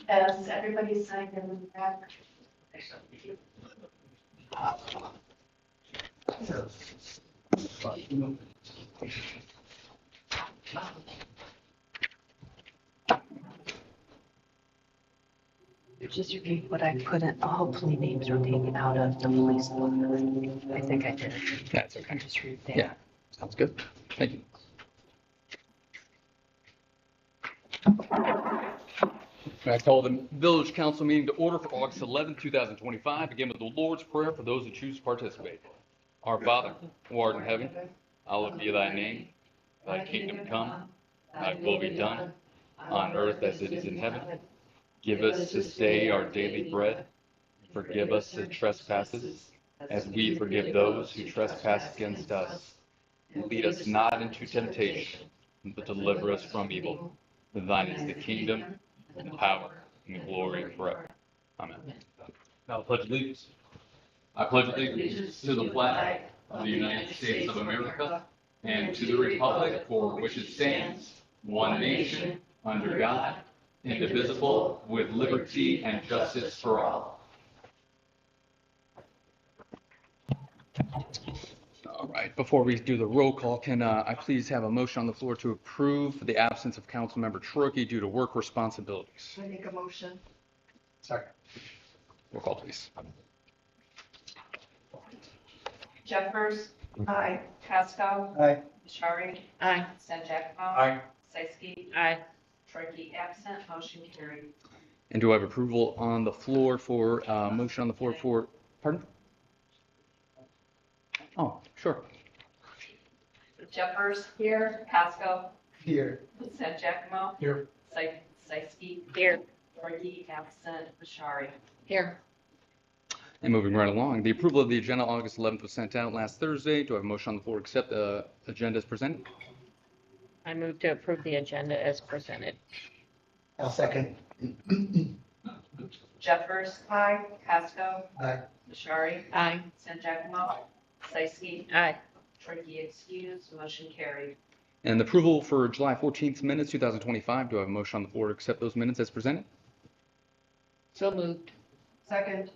Has everybody signed in the back? Just read what I put in. Hopefully names are taken out of the police book. I think I did. That's You okay. can just read there. Yeah, sounds good. Thank you. I call the Village Council meeting to order for August 11th, 2025. Begin with the Lord's Prayer for those who choose to participate. Our Father, who art in heaven, hallowed be thy name. Thy kingdom come, thy will be done, on earth as it is in heaven. Give us this day our daily bread. Forgive us the trespasses, as we forgive those who trespass against us. Lead us not into temptation, but deliver us from evil. For thine is the kingdom, and the power, and the glory forever. Amen. Now pledge allegiance. I pledge allegiance to the flag of the United States of America and to the republic for which it stands, one nation, under God, indivisible, with liberty and justice for all. All right, before we do the roll call, can I please have a motion on the floor to approve the absence of Councilmember Trocchi due to work responsibilities? I make a motion. Second. Roll call, please. Jeffers. Aye. Casco. Aye. Shari. Aye. San Giacomo. Aye. Sisky. Aye. Trichy absent, motion carried. And do I have approval on the floor for, motion on the floor for, pardon? Oh, sure. Jeffers. Here. Casco. Here. San Giacomo. Here. Sisky. Here. Trichy absent, Shari. Here. And moving right along, the approval of the agenda August 11th was sent out last Thursday. Do I have a motion on the floor to accept the agenda as presented? I move to approve the agenda as presented. I'll second. Jeffers. Aye. Casco. Aye. Shari. Aye. San Giacomo. Sisky. Aye. Trichy excused, motion carried. And the approval for July 14th minutes, 2025. Do I have a motion on the floor to accept those minutes as presented? So moved. Second.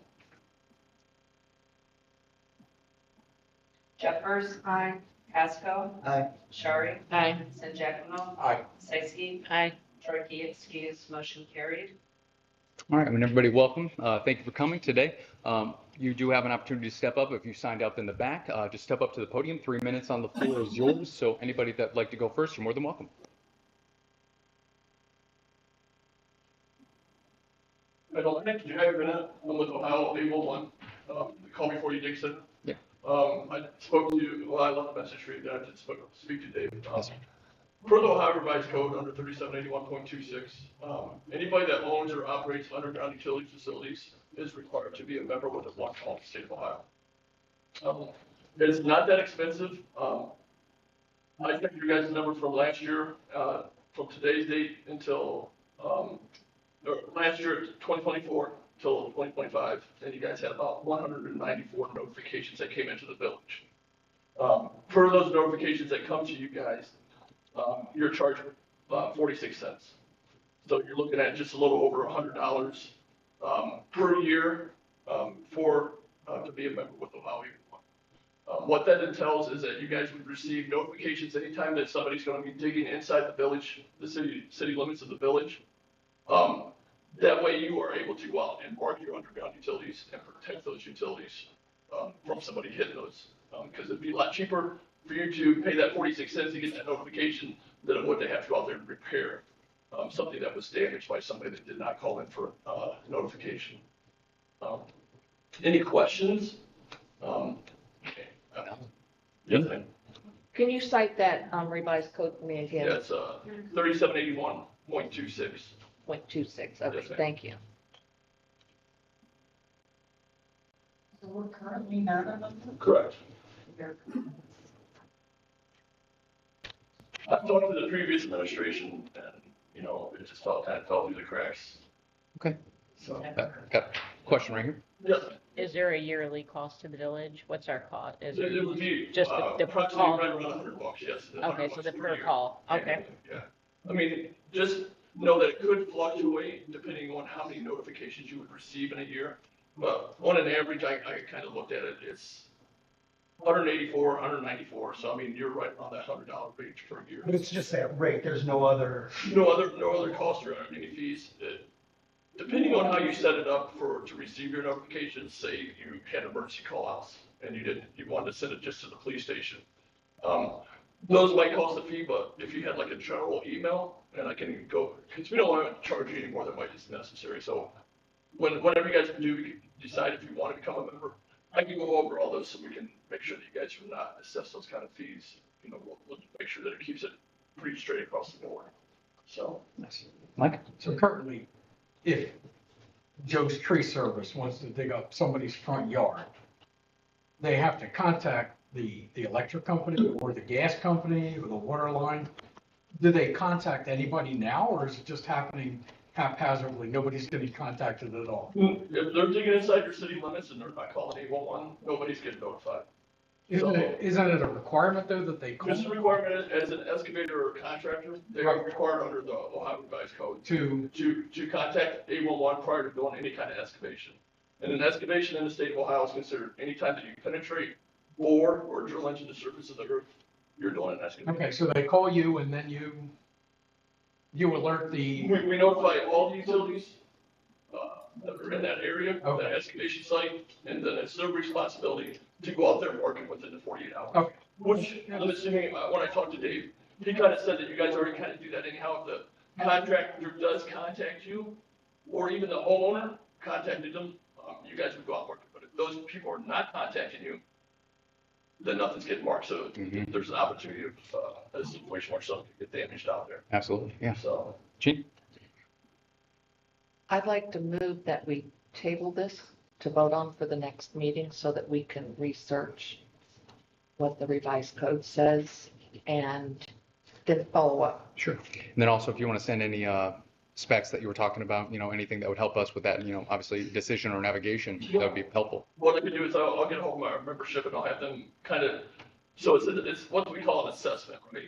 Jeffers. Aye. Casco. Aye. Shari. Aye. San Giacomo. Aye. Sisky. Aye. Trichy excused, motion carried. All right, I mean, everybody welcome. Thank you for coming today. You do have an opportunity to step up if you signed up in the back. Just step up to the podium. 3 minutes on the floor is yours. So anybody that'd like to go first, you're more than welcome. I don't think you have been at, I'm with Ohio Legal One, call me 40 Dixon. Yeah. I spoke to, well, I left a message for you that I did speak to Dave. Yes, sir. Per the Ohio Revised Code under 3781.26, anybody that owns or operates underground utility facilities is required to be a member with a block called the state of Ohio. It's not that expensive. I think you guys' number from last year, from today's date until, or last year, 2024 till 2025, and you guys had about 194 notifications that came into the village. Per those notifications that come to you guys, you're charged 46 cents. So you're looking at just a little over $100 per year for to be a member with Ohio Legal One. What that entails is that you guys would receive notifications anytime that somebody's going to be digging inside the village, the city limits of the village. That way you are able to go out and mark your underground utilities and protect those utilities from somebody hitting those. Because it'd be a lot cheaper for you to pay that 46 cents to get that notification than it would to have to go out there and repair something that was damaged by somebody that did not call in for notification. Any questions? Yes, ma'am. Can you cite that revised code for me again? That's 3781.26. 0.26. Okay, Yes, ma'am. thank you. So we're currently not a member? Correct. I've talked to the previous administration and, it just kind of fell through the cracks. Okay. So, Got it. Question right here. Yes, Is there a yearly cost to the village? What's our cost? Is it would be, Just the approximately call. right around $100, yes. Okay, so the per call, okay. Yeah. I mean, just know that it could fluctuate depending on how many notifications you would receive in a year. But on an average, I kind of looked at it, it's 184, 194. So I mean, you're right around that $100 range per year. But it's just that rate, there's no other. No other cost or any fees. Depending on how you set it up to receive your notifications, say you had emergency call outs and you wanted to send it just to the police station. Those might cost a fee, but if you had like a general email, and I can go, because we don't want to charge you any more than what is necessary. So whenever you guys do, you can decide if you want to become a member. I can go over all those so we can make sure that you guys will not assess those kind of fees. You know, we'll make sure that it keeps it pretty straight across the board. So. Mike? So currently, if Joe's Tree Service wants to dig up somebody's front yard, they have to contact the electric company or the gas company or the water line. Do they contact anybody now, or is it just happening haphazardly? Nobody's getting contacted at all? If they're digging inside your city limits and they're not calling 811, nobody's getting notified. Isn't it a requirement though that they call It's a requirement as an excavator or contractor, they are required under the Ohio Revised Code to, to contact 811 prior to doing any kind of excavation. And an excavation in the state of Ohio is considered any time that you penetrate, bore, or drill into the surface of the earth, you're doing an excavation. okay, so they call you and then you alert the, We notify all the utilities that are in that area, Okay. that excavation site, and then it's their responsibility to go out there and work it within the 48 hours. okay, Which, I'm assuming, when I talked to Dave, he kind of said that you guys already kind of do that anyhow. If the contractor does contact you, or even the homeowner contacted them, you guys would go out and work it. But if those people are not contacting you, then nothing's getting marked. So there's an opportunity of a situation where something could get damaged out there. Absolutely, yeah. So. Gene? I'd like to move that we table this to vote on for the next meeting so that we can research what the revised code says and then follow up. Sure. And then also, if you want to send any specs that you were talking about, you know, anything that would help us with that, you know, obviously decision or navigation, that would be helpful. What I can do is I'll get a hold of my membership and I'll have them kind of, so it's what we call an assessment, right?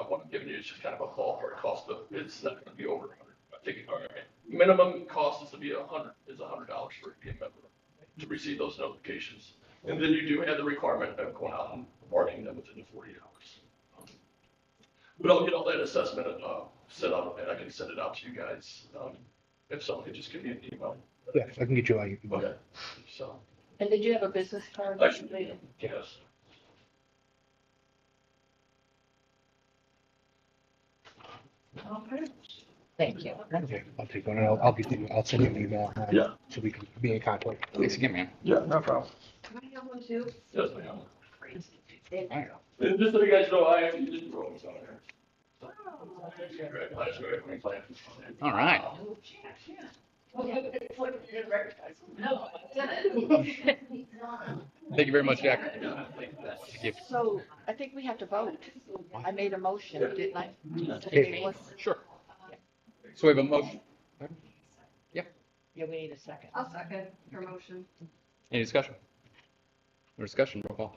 What I'm giving you is just kind of a ballpark cost of, it's not going to be over 100. I think, all right, minimum cost is to be $100 for a member to receive those notifications. And then you do have the requirement of going out and marking them within the 48 hours. But I'll get all that assessment set up and I can send it out to you guys. If someone could just give me an email. Yeah, I can get you out. Okay, so, And did you have a business card? actually, yes. Thank you. Okay, I'll take one and I'll send you an email. Yeah. So we can be in contact. Thanks again, man. Yeah, no problem. Can I have one too? Yes, ma'am. Thank you. And just so you guys know, I actually did throw this on there. All right. No, I didn't. Thank you very much, Jack. Thank you. So I think we have to vote. I made a motion, didn't I? Okay. Sure. So we have a motion. Yeah, we need a second. I'll second your motion. Any discussion? No discussion, roll call.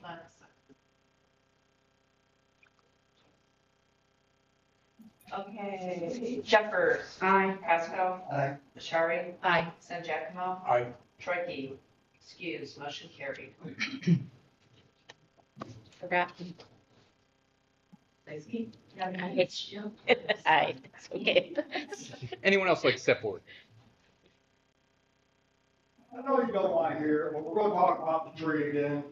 Okay, Jeffers. Aye. Pasco. Aye. Bashari. Aye. San Giacomo. I, Trikey. Excuse, motion carried. Forgot. Lacy. It's, aye, it's okay. Anyone else like to step forward? I know you don't want to hear it, but we're gonna talk about the tree again.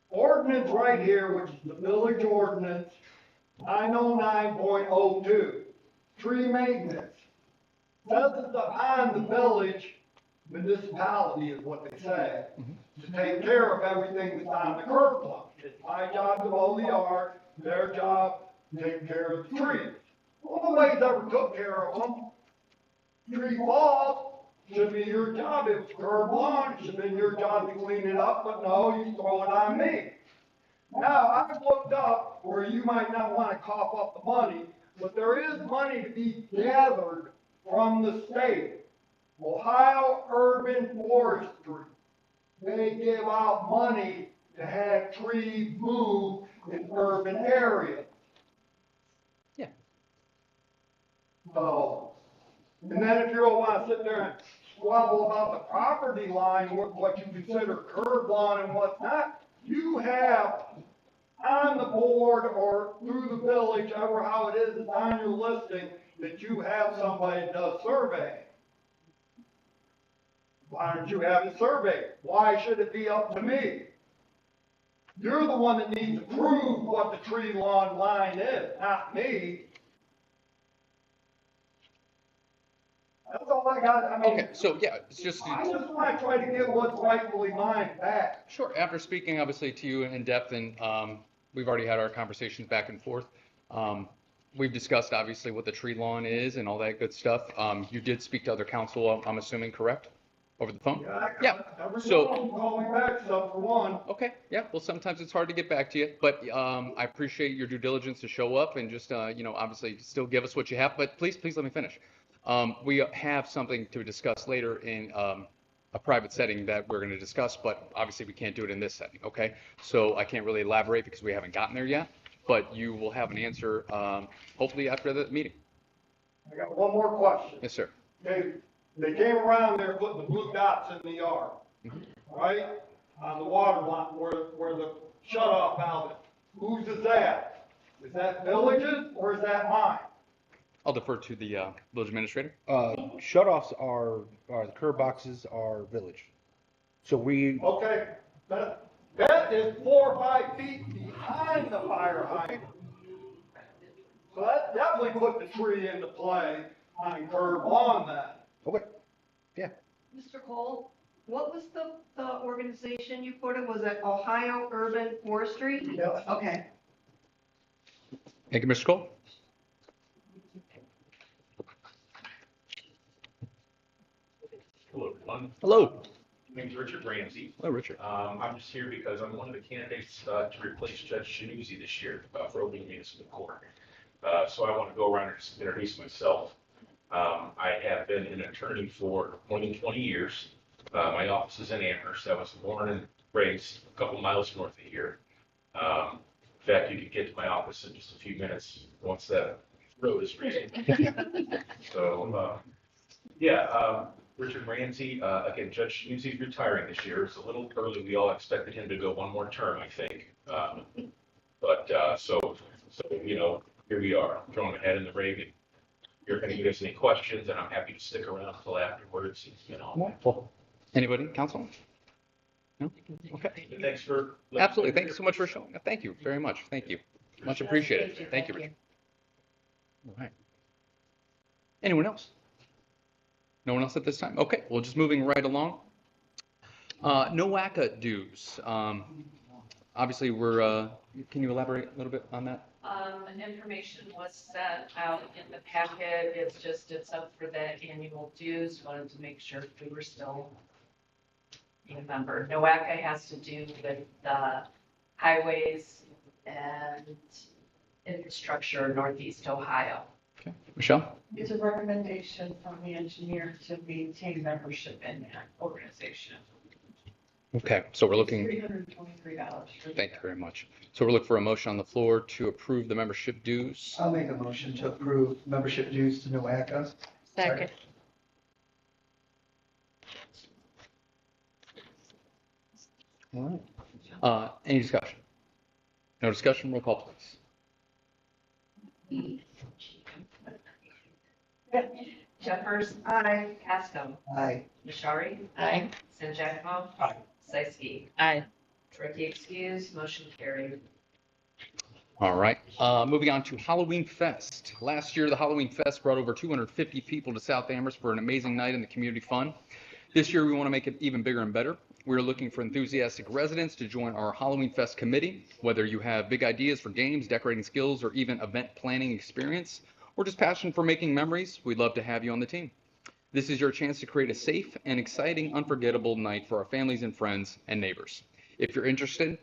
Ordinance right here, which is the village ordinance, 909.02, tree maintenance. Says it's on the village municipality is what they say, to take care of everything that's on the curb line. It's my job to mow the yard, their job, taking care of the trees. Well, nobody's ever took care of them. Tree falls, should be your job. If it's curb lawn, it should have been your job to clean it up, but no, you throw it on me. Now, I've looked up where you might not want to cough up the money, but there is money to be gathered from the state Ohio Urban Forestry, they give out money to have trees moved in urban areas. Yeah. So, and then if you don't wanna sit there and squabble about the property line, what you consider curb lawn and what's not, you have on the board or through the village, ever how it is, it's on your listing, that you have somebody that does survey. Why don't you have it surveyed? Why should it be up to me? You're the one that needs to prove what the tree lawn line is, not me. That's all I got, I mean, Okay, so yeah, it's just, I just wanna try to get what's rightfully mine back. sure, after speaking obviously to you in depth and we've already had our conversations back and forth. We've discussed obviously what the tree lawn is and all that good stuff. You did speak to other council, I'm assuming, correct? Over the phone? Yeah, Every so- one of them call me back, except for one. Okay, yeah, well, sometimes it's hard to get back to you, but I appreciate your due diligence to show up and just, obviously still give us what you have, but please let me finish. We have something to discuss later in a private setting that we're going to discuss, but obviously we can't do it in this setting, okay? So I can't really elaborate because we haven't gotten there yet, but you will have an answer hopefully after the meeting. I got one more question. Yes, sir. They came around there putting the blue dots in the yard, right? On the water line where the shut off valve is. Whose is that? Is that village's or is that mine? I'll defer to the village administrator. Shut-offs are the curb boxes are village. So we, Okay, that is 4 or 5 feet behind the fire hydrant. So that definitely put the tree into play on curb lawn then. okay, Mr. Cole, what was the organization you quoted? Was it Ohio Urban Forestry? Yes. Okay. Thank you, Mr. Cole. Hello, everyone. Hello. My name's Richard Ramsey. Hello, Richard. I'm just here because I'm one of the candidates to replace Judge Shanuzzi this year for opening municipal court. So I want to go around and just introduce myself. I have been an attorney for more than 20 years. My office is in Amherst. I was born and raised a couple miles north of here. In fact, you could get to my office in just a few minutes once that road is ready. So, Richard Ramsey, again, Judge Shanuzzi's retiring this year. It's a little early. We all expected him to go one more term, I think. Here we are, throwing my head in the ring. And you're going to give us any questions, and I'm happy to stick around until afterwards. Wonderful. Anybody, council? No? Okay. Thanks for. Absolutely. Thank you so much for showing up. Thank you very much. Thank you. Much appreciated. Thank you, Richard. All right. Anyone else? No one else at this time? Okay, well, just moving right along. NOACA dues. Obviously, can you elaborate a little bit on that? Information was sent out in the packet. It's up for the annual dues. Wanted to make sure we were still a member. NOACA has to do with the highways and infrastructure in Northeast Ohio. Okay, Michelle? It's a recommendation from the engineer to maintain membership in that organization. Okay, so we're looking, $323. thank you very much. So we're looking for a motion on the floor to approve the membership dues. I'll make a motion to approve membership dues to NOACA. Second. All right. Any discussion? No discussion, roll call please. Jeffers. Aye. Casco. Aye. Nashari. Aye. Sanjakmo. Aye. Seiski. Aye. Tricky excused, motion carried. All right, moving on to Halloween Fest. Last year, the Halloween Fest brought over 250 people to South Amherst for an amazing night in the community fun. This year, we want to make it even bigger and better. We're looking for enthusiastic residents to join our Halloween Fest committee. Whether you have big ideas for games, decorating skills, or even event planning experience, or just passion for making memories, we'd love to have you on the team. This is your chance to create a safe and exciting, unforgettable night for our families and friends and neighbors. If you're interested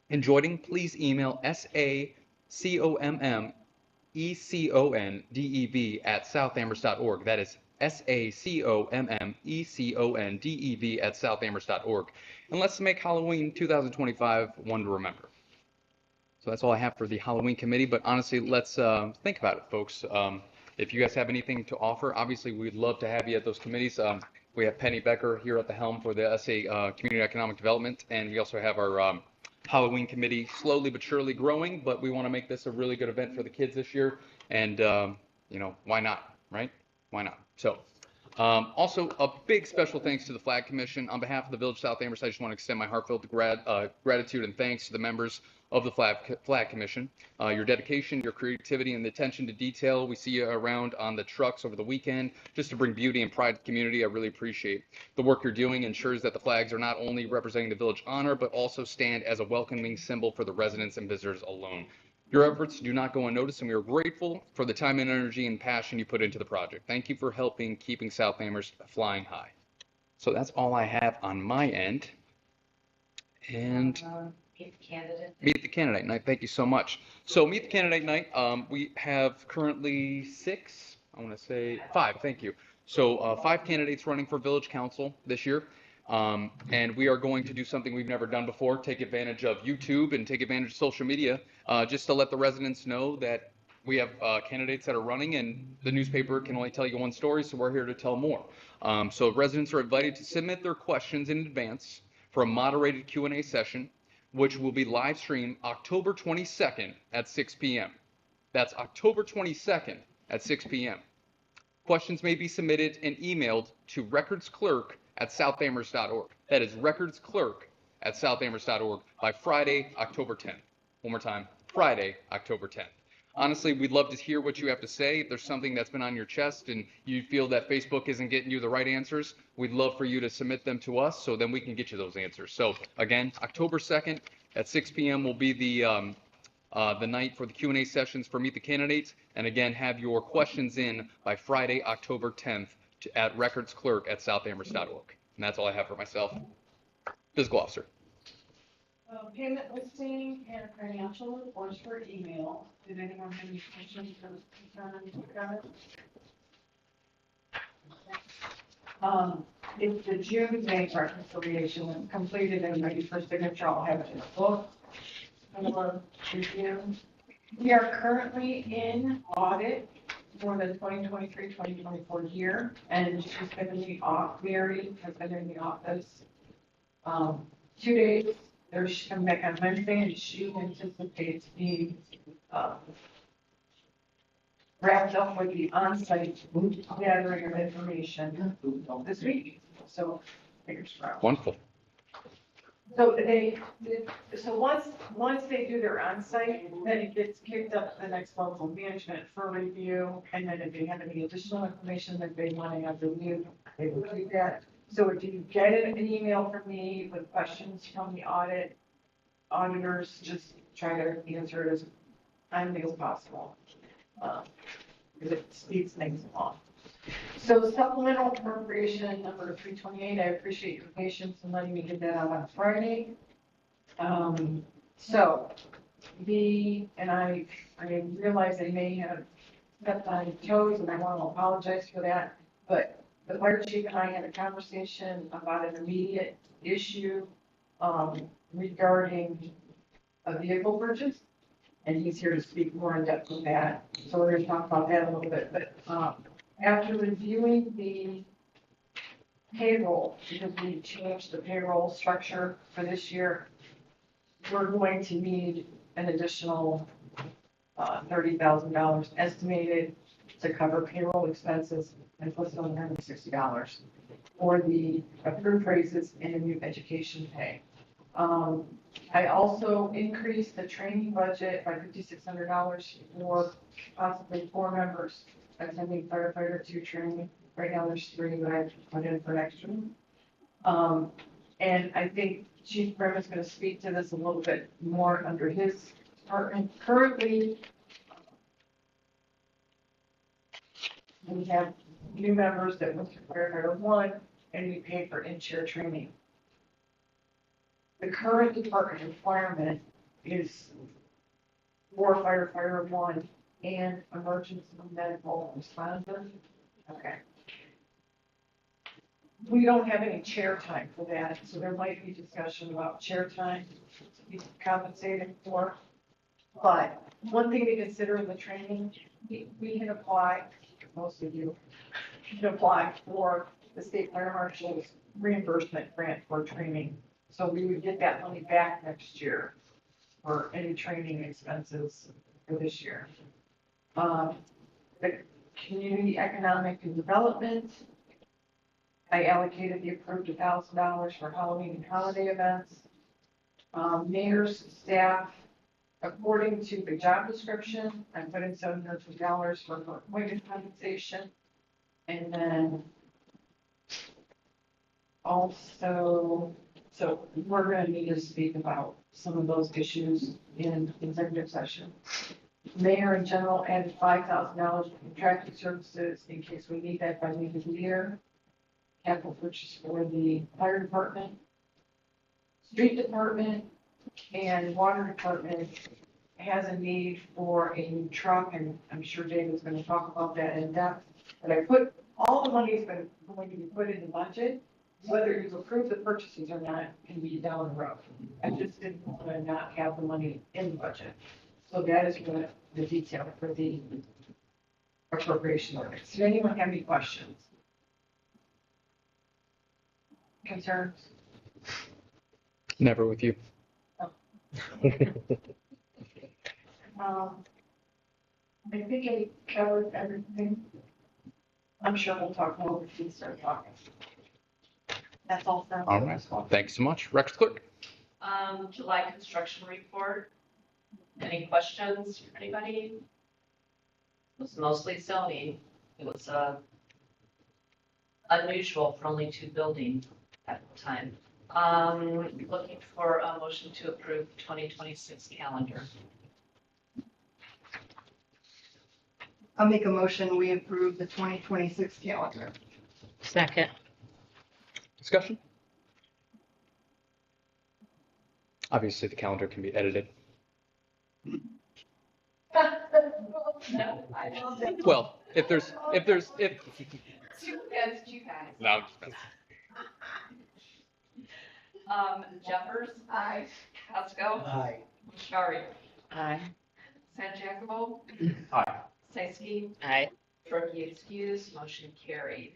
in joining, please email SACOMMECONDEV@southamherst.org. That is SACOMMECONDEV@southamers.org. And let's make Halloween 2025 one to remember. So that's all I have for the Halloween committee. But honestly, let's think about it, folks. If you guys have anything to offer, obviously we'd love to have you at those committees. We have Penny Becker here at the helm for the SA Community Economic Development, and we also have our Halloween committee slowly but surely growing. But we want to make this a really good event for the kids this year, and why not, right? Why not? So. Also, a big special thanks to the Flag Commission. On behalf of the Village of South Amherst, I just want to extend my heartfelt gratitude and thanks to the members of the Flag Commission. Your dedication, your creativity, and the attention to detail we see you around on the trucks over the weekend just to bring beauty and pride to the community. I really appreciate the work you're doing. Ensures that the flags are not only representing the village honor, but also stand as a welcoming symbol for the residents and visitors alone. Your efforts do not go unnoticed, and we are grateful for the time and energy and passion you put into the project. Thank you for helping keeping South Amherst flying high. So that's all I have on my end. And Meet the candidate. Meet the Candidate Night. Thank you so much. So Meet the Candidate Night, we have currently five. Thank you. So 5 candidates running for Village Council this year. And we are going to do something we've never done before, take advantage of YouTube and take advantage of social media, just to let the residents know that we have candidates that are running, and the newspaper can only tell you one story, so we're here to tell more. So residents are invited to submit their questions in advance for a moderated Q&A session, which will be live streamed October 22nd at 6 p.m. That's October 22nd at 6 p.m. Questions may be submitted and emailed to recordsclerk@southamers.org. That is recordsclerk@southamers.org by Friday, October 10th. One more time, Friday, October 10th. Honestly, we'd love to hear what you have to say. If there's something that's been on your chest and you feel that Facebook isn't getting you the right answers, we'd love for you to submit them to us so then we can get you those answers. So again, October 2nd at 6 p.m. will be the night for the Q&A sessions for Meet the Candidates. And again, have your questions in by Friday, October 10th at recordsclerk@southamers.org. And that's all I have for myself. Physical officer. Payment listing and financial reports for email. Did anyone have any questions or concerns about it? If the June bank reconciliation is completed and ready for signature, I'll have it in a book for review. We are currently in audit for the 2023-2024 year, and she's been in the Mary has been in the office 2 days. She's coming back on Wednesday, and she anticipates being wrapped up with the on-site gathering of information this week. So fingers crossed. Wonderful. So once they do their on-site, then it gets kicked up to the next level of management for review. And then if they have any additional information that they want to have reviewed, they will do that. So if you get an email from me with questions from the auditors, just try to answer it as timely as possible. Because it speeds things along. So supplemental appropriation number 328, I appreciate your patience in letting me get that out on Friday. I realize I may have stepped on your toes, and I want to apologize for that, but the fire chief and I had a conversation about an immediate issue regarding a vehicle purchase, and he's here to speak more in depth on that. So we're going to talk about that a little bit, but after reviewing the payroll, because we changed the payroll structure for this year, we're going to need an additional $30,000 estimated to cover payroll expenses and plus $160 for the approved raises and the new education pay. I also increased the training budget by $5,600 for possibly 4 members attending firefighter 2 training. Right now there's 3, but I put in for next year. And I think Chief Brim is going to speak to this a little bit more under his department. Currently, we have new members that went through firefighter 1, and we pay for in-chair training. The current department requirement is for firefighter 1 and emergency medical responder. Okay. we don't have any chair time for that, so there might be discussion about chair time to be compensated for. But one thing to consider in the training, we can apply, most of you can apply for the state fire marshal's reimbursement grant for training. So we would get that money back next year for any training expenses for this year. The community economic and development, I allocated the approved $1,000 for Halloween and holiday events. Mayor's staff, according to the job description, I put in $700 for appointed compensation. And then also, so we're gonna need to speak about some of those issues in executive session. Mayor in general added $5,000 for contracted services in case we need that by the end of the year. Capital purchase for the fire department, street department, and water department has a need for a new truck, and I'm sure David's gonna talk about that in depth. But I put, all the money's been going to be put in the budget, whether you approve the purchases or not can be down the road. I just didn't want to not have the money in the budget. So that is what the detail for the appropriation ordinance. Does anyone have any questions? Concerns? Never with you. I think I covered everything. I'm sure we'll talk more if we start talking. That's all. All right. Thank you so much. Rex Clerk. July construction report. Any questions for anybody? It was mostly zoning. It was unusual for only 2 buildings at the time. Looking for a motion to approve 2026 calendar. I'll make a motion, we approve the 2026 calendar. Second. Discussion? Obviously, the calendar can be edited. No, I don't. Well, if Too against you guys. no, I'm just messing. Jeffers. Aye. Casco. Aye. Shari. Aye. San Jacobo. Aye. Seiski. Aye. Turkey excused, motion carried.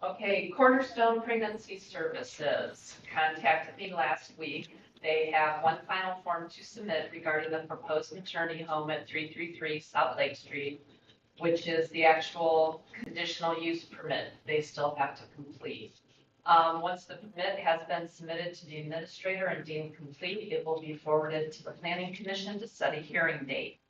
Okay, Cornerstone Pregnancy Services contacted me last week. They have one final form to submit regarding the proposed maternity home at 333 South Lake Street, which is the actual conditional use permit they still have to complete. Once the permit has been submitted to the administrator and deemed complete, it will be forwarded to the Planning Commission to set a hearing date.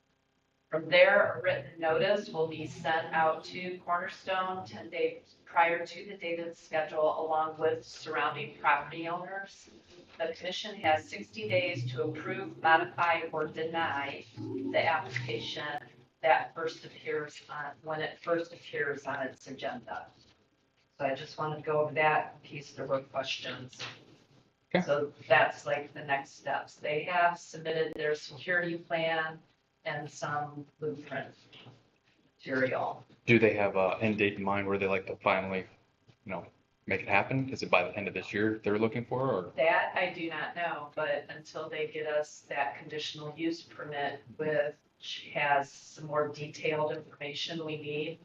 From there, a written notice will be sent out to Cornerstone 10 days prior to the date of the schedule, along with surrounding property owners. The commission has 60 days to approve, modify, or deny the application that first appears on, when it first appears on its agenda. So I just wanted to go over that in case there were questions. Okay. So that's like the next steps. They have submitted their security plan and some blueprint material. Do they have an end date in mind where they like to finally, make it happen? Is it by the end of this year they're looking for, or? That I do not know, but until they get us that conditional use permit, which has some more detailed information we need.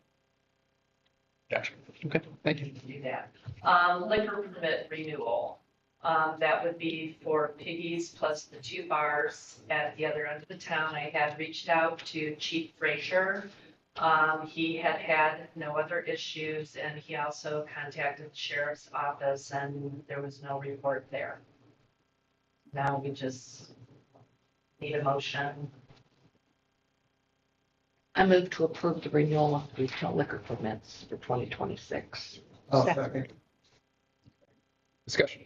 Gotcha. Okay, thank you. To do that. Liquor permit renewal. That would be for Piggies plus the 2 bars at the other end of the town. I had reached out to Chief Frazier. He had no other issues, and he also contacted the sheriff's office, and there was no report there. Now we just need a motion. I move to approve the renewal of retail liquor permits for 2026. I'll second. Discussion.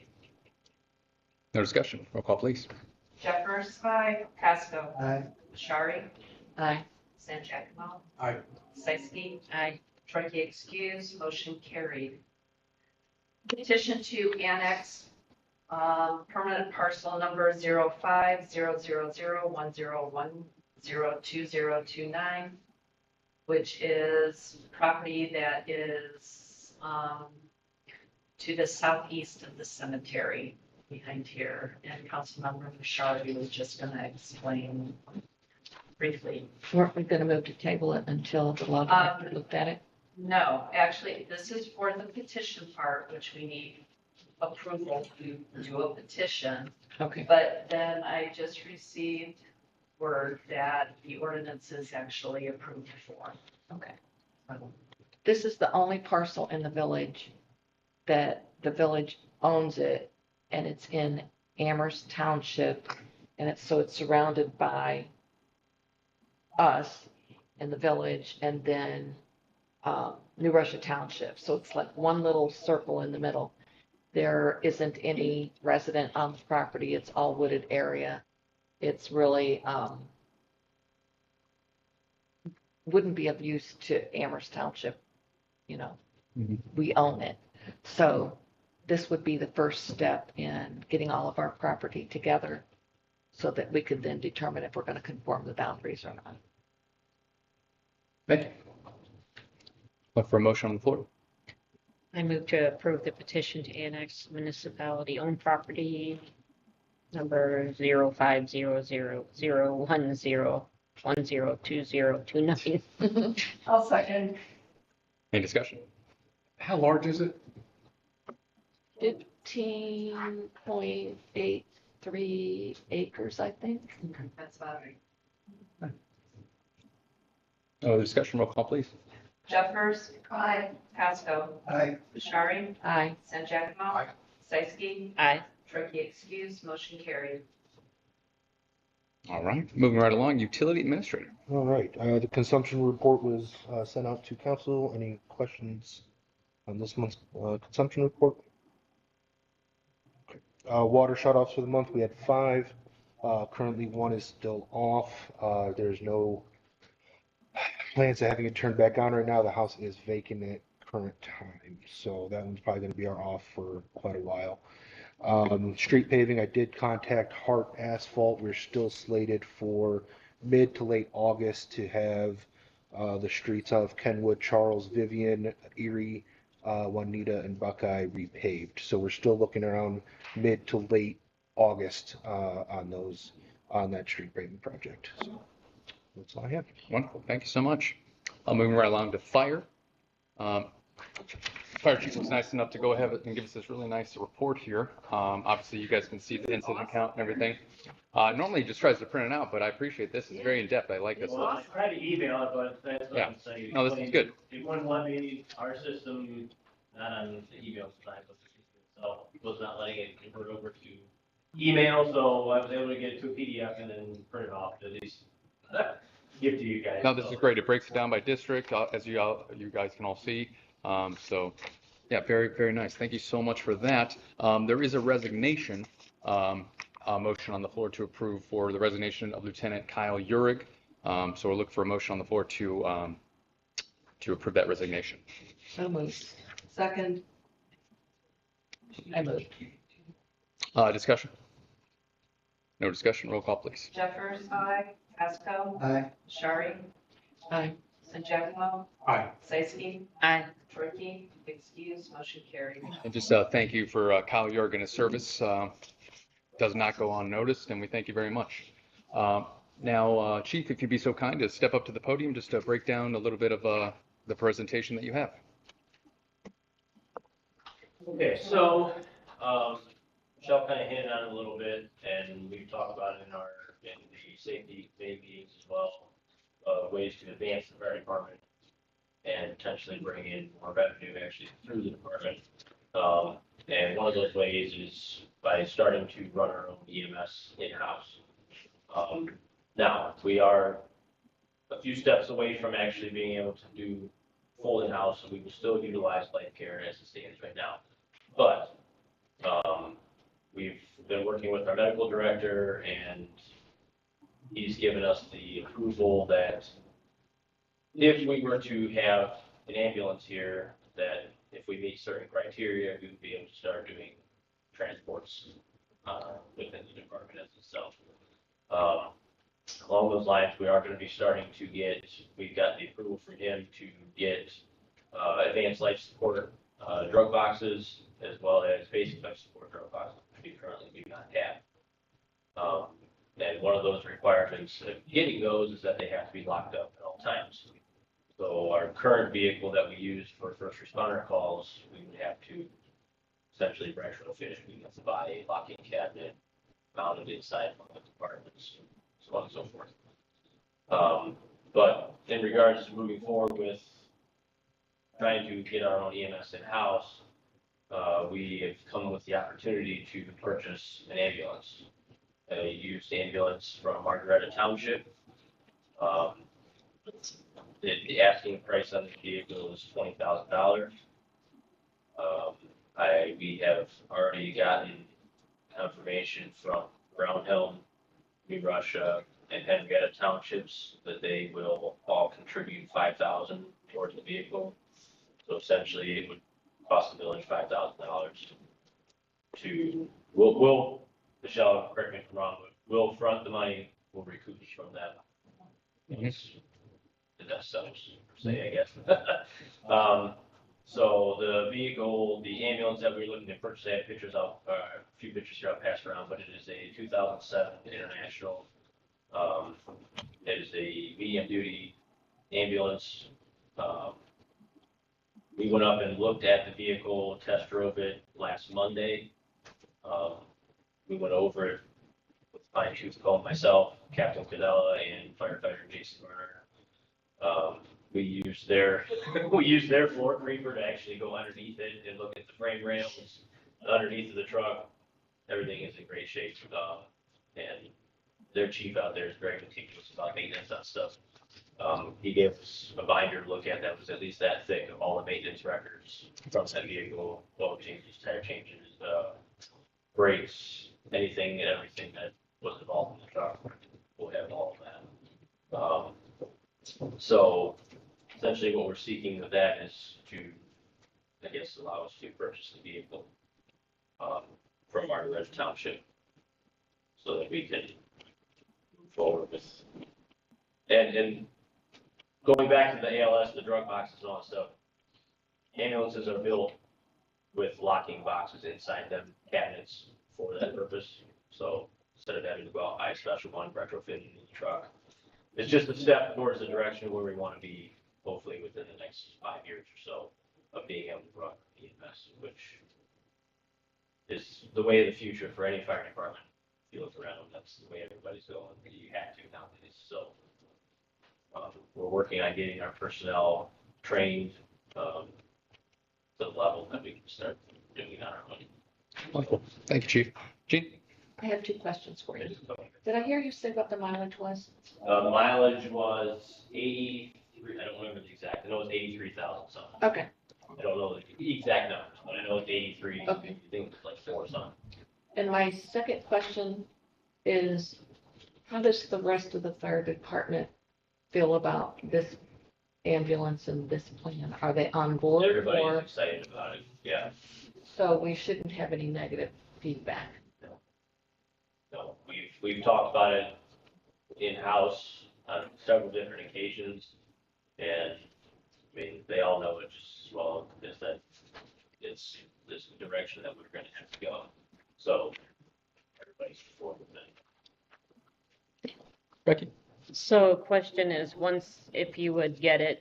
No discussion. Roll call, please. Jeffers. Aye. Casco. Aye. Shari. Aye. San Giacomo. Aye. Seiski. Aye. Trustee excused, motion carried. Petition to annex permanent parcel number 05000101020029, which is property that is to the southeast of the cemetery behind here. And Councilmember Sharpie was just gonna explain briefly. Weren't we gonna move to table it until the law director looked at it? No, actually, this is for the petition part, which we need approval to do a petition. Okay. But then I just received word that the ordinance is actually approved for. Okay. This is the only parcel in the village that the village owns it, and it's in Amherst Township, and it's surrounded by us in the village, and then New Russia Township. So it's like one little circle in the middle. There isn't any resident on the property. It's all wooded area. It's really wouldn't be of use to Amherst Township. You know, we own it. So this would be the first step in getting all of our property together so that we could then determine if we're going to conform the boundaries or not. Thank you. Look for a motion on the floor. I move to approve the petition to annex municipality-owned property number 050010102029. I'll second. Any discussion? How large is it? 15.83 acres, I think. That's about right. Oh, discussion, roll call, please. Jeffers. Aye. Pasco. Aye. Bashari. Aye. San Giacomo. Aye. Seiski. Aye. Trustee excused, motion carried. All right, moving right along, utility administrator. All right, the consumption report was sent out to council. Any questions on this month's consumption report? Okay. Water shutoffs for the month, we had 5. Currently, 1 is still off. There's no plans to having it turned back on right now. The house is vacant at current time, so that one's probably going to be our off for quite a while. Street paving, I did contact Hart Asphalt. We're still slated for mid to late August to have the streets of Kenwood, Charles, Vivian, Erie, Juanita, and Buckeye repaved. So we're still looking around mid to late August on that street paving project. So that's all I have. Wonderful, thank you so much. Moving right along to fire. Fire chief was nice enough to go ahead and give us this really nice report here. Obviously, you guys can see the incident count and everything. Normally, he just tries to print it out, but I appreciate this. It's very in-depth. I like this. Well, I tried to email it, but that's what Yeah. I'm saying. No, this is good. It wouldn't let me, our system, not on the email side, but the system itself was not letting it convert over to email, so I was able to get it to a PDF and then print it off to at least give to you guys. No, this is great. It breaks it down by district, as you guys can all see. So, yeah, very, very nice. Thank you so much for that. There is a resignation motion on the floor to approve for the resignation of Lieutenant Kyle Urig. So we'll look for a motion on the floor to approve that resignation. So moved. Second. I moved. Discussion? No discussion. Roll call, please. Jeffers. Aye. Pasco. Aye. Bashari. Aye. San Giacomo. Aye. Seiski. Aye. Trustee excused, motion carried. And just thank you for Kyle Urig and his service. Does not go unnoticed, and we thank you very much. Now, Chief, if you'd be so kind to step up to the podium just to break down a little bit of the presentation that you have. Okay, so, Michelle kind of hinted on it a little bit, and we've talked about it in the safety committee meetings as well, ways to advance the fire department and potentially bring in more revenue actually through the department. And one of those ways is by starting to run our own EMS in-house. Now, we are a few steps away from actually being able to do full in-house, so we will still utilize Life Care as it stands right now. But we've been working with our medical director, and he's given us the approval that if we were to have an ambulance here, that if we meet certain criteria, we would be able to start doing transports within the department as itself. Along those lines, we are going to be starting to get, we've got the approval from him to get advanced life support drug boxes, as well as basic life support drug boxes, which we currently do not have. And one of those requirements of getting those is that they have to be locked up at all times. So our current vehicle that we use for first responder calls, we would have to essentially retrofit. We have to buy a locking cabinet mounted inside one of the compartments, so on and so forth. But in regards to moving forward with trying to get our own EMS in-house, we have come with the opportunity to purchase an ambulance, a used ambulance from Margaretta Township. The asking price on the vehicle is $20,000. We have already gotten confirmation from Brown Hill, New Russia, and Henrietta Townships that they will all contribute $5,000 towards the vehicle. So essentially, it would cost the village $5,000 to. We'll Michelle, correct me if I'm wrong, but we'll front the money. We'll recoup from that. The dust settles, per se, I guess. So the vehicle, the ambulance that we're looking to purchase, I have pictures of, a few pictures here I'll pass around, but it is a 2007 International. It is a medium duty ambulance. We went up and looked at the vehicle, test drove it last Monday. We went over it with fine tooth comb, myself, Captain Cadella, and firefighter Jason Werner. We used their floor creeper to actually go underneath it and look at the frame rails underneath of the truck. Everything is in great shape. And their chief out there is very meticulous about maintenance on stuff. He gave us a binder to look at that was at least that thick of all the maintenance records from that vehicle, oil changes, tire changes, brakes, anything and everything that was involved in the truck. We'll have all of that. So essentially what we're seeking with that is to, I guess, allow us to purchase the vehicle from Margaretta Township so that we can move forward with, and going back to the ALS, the drug boxes and all that stuff, ambulances are built with locking boxes inside them, cabinets for that purpose. So instead of having to go out, buy a special one, retrofit into the truck, it's just a step towards the direction where we want to be, hopefully within the next 5 years or so, of being able to run EMS, which is the way of the future for any fire department. If you look around, that's the way everybody's going. You have to nowadays. So we're working on getting our personnel trained to the level that we can start doing on our own. Wonderful. Thank you, Chief. Gene? I have 2 questions for you. Did I hear you say what the mileage was? The mileage was 83, I don't remember the exact, I know it was 83,000 something. Okay. I don't know the exact numbers, but I know it's 83. Okay. I think it's like 4 something. And my second question is, how does the rest of the fire department feel about this ambulance and this plan? Are they on board? Everybody's excited about it, yeah. So we shouldn't have any negative feedback. No, we've talked about it in-house on several different occasions, and I mean, they all know it just as well as that it's this direction that we're gonna have to go. So everybody's forward with it. Becky? So question is, once, if you would get it,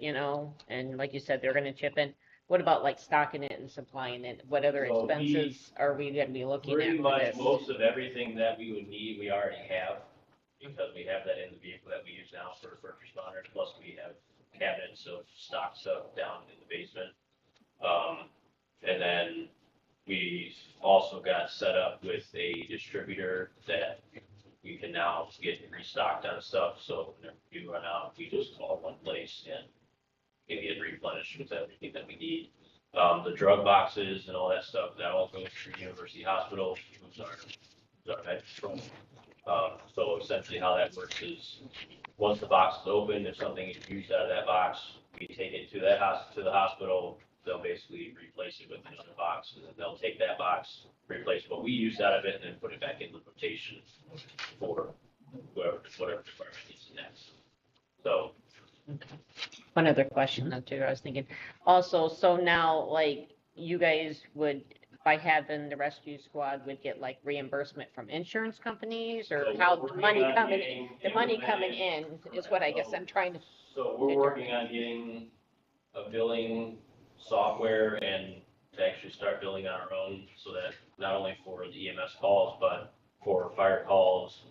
and like you said, they're gonna chip in, what about like stocking it and supplying it? What other So expenses are we gonna be looking at Pretty for much this? most of everything that we would need, we already have, because we have that in the vehicle that we use now for first responders, plus we have cabinets of stock stuff down in the basement. And then we also got set up with a distributor that we can now get restocked on stuff, so whenever we run out, we just call one place and can get replenished with everything that we need. The drug boxes and all that stuff, that all goes through University Hospital, who's our med patrol. So essentially how that works is, once the box is open, if something is used out of that box, we take it to the hospital. They'll basically replace it with another box, and then they'll take that box, replace what we used out of it, and then put it back in the rotation for whatever department needs next. So. Okay. One other question though too, I was thinking, also, so now, like, you guys would, by having the rescue squad, would get like reimbursement from insurance companies, or So how we're the working money on coming, getting the money implemented- coming in is what I guess I'm trying to. So we're working on getting a billing software and to actually start billing on our own, so that not only for the EMS calls, but for fire calls,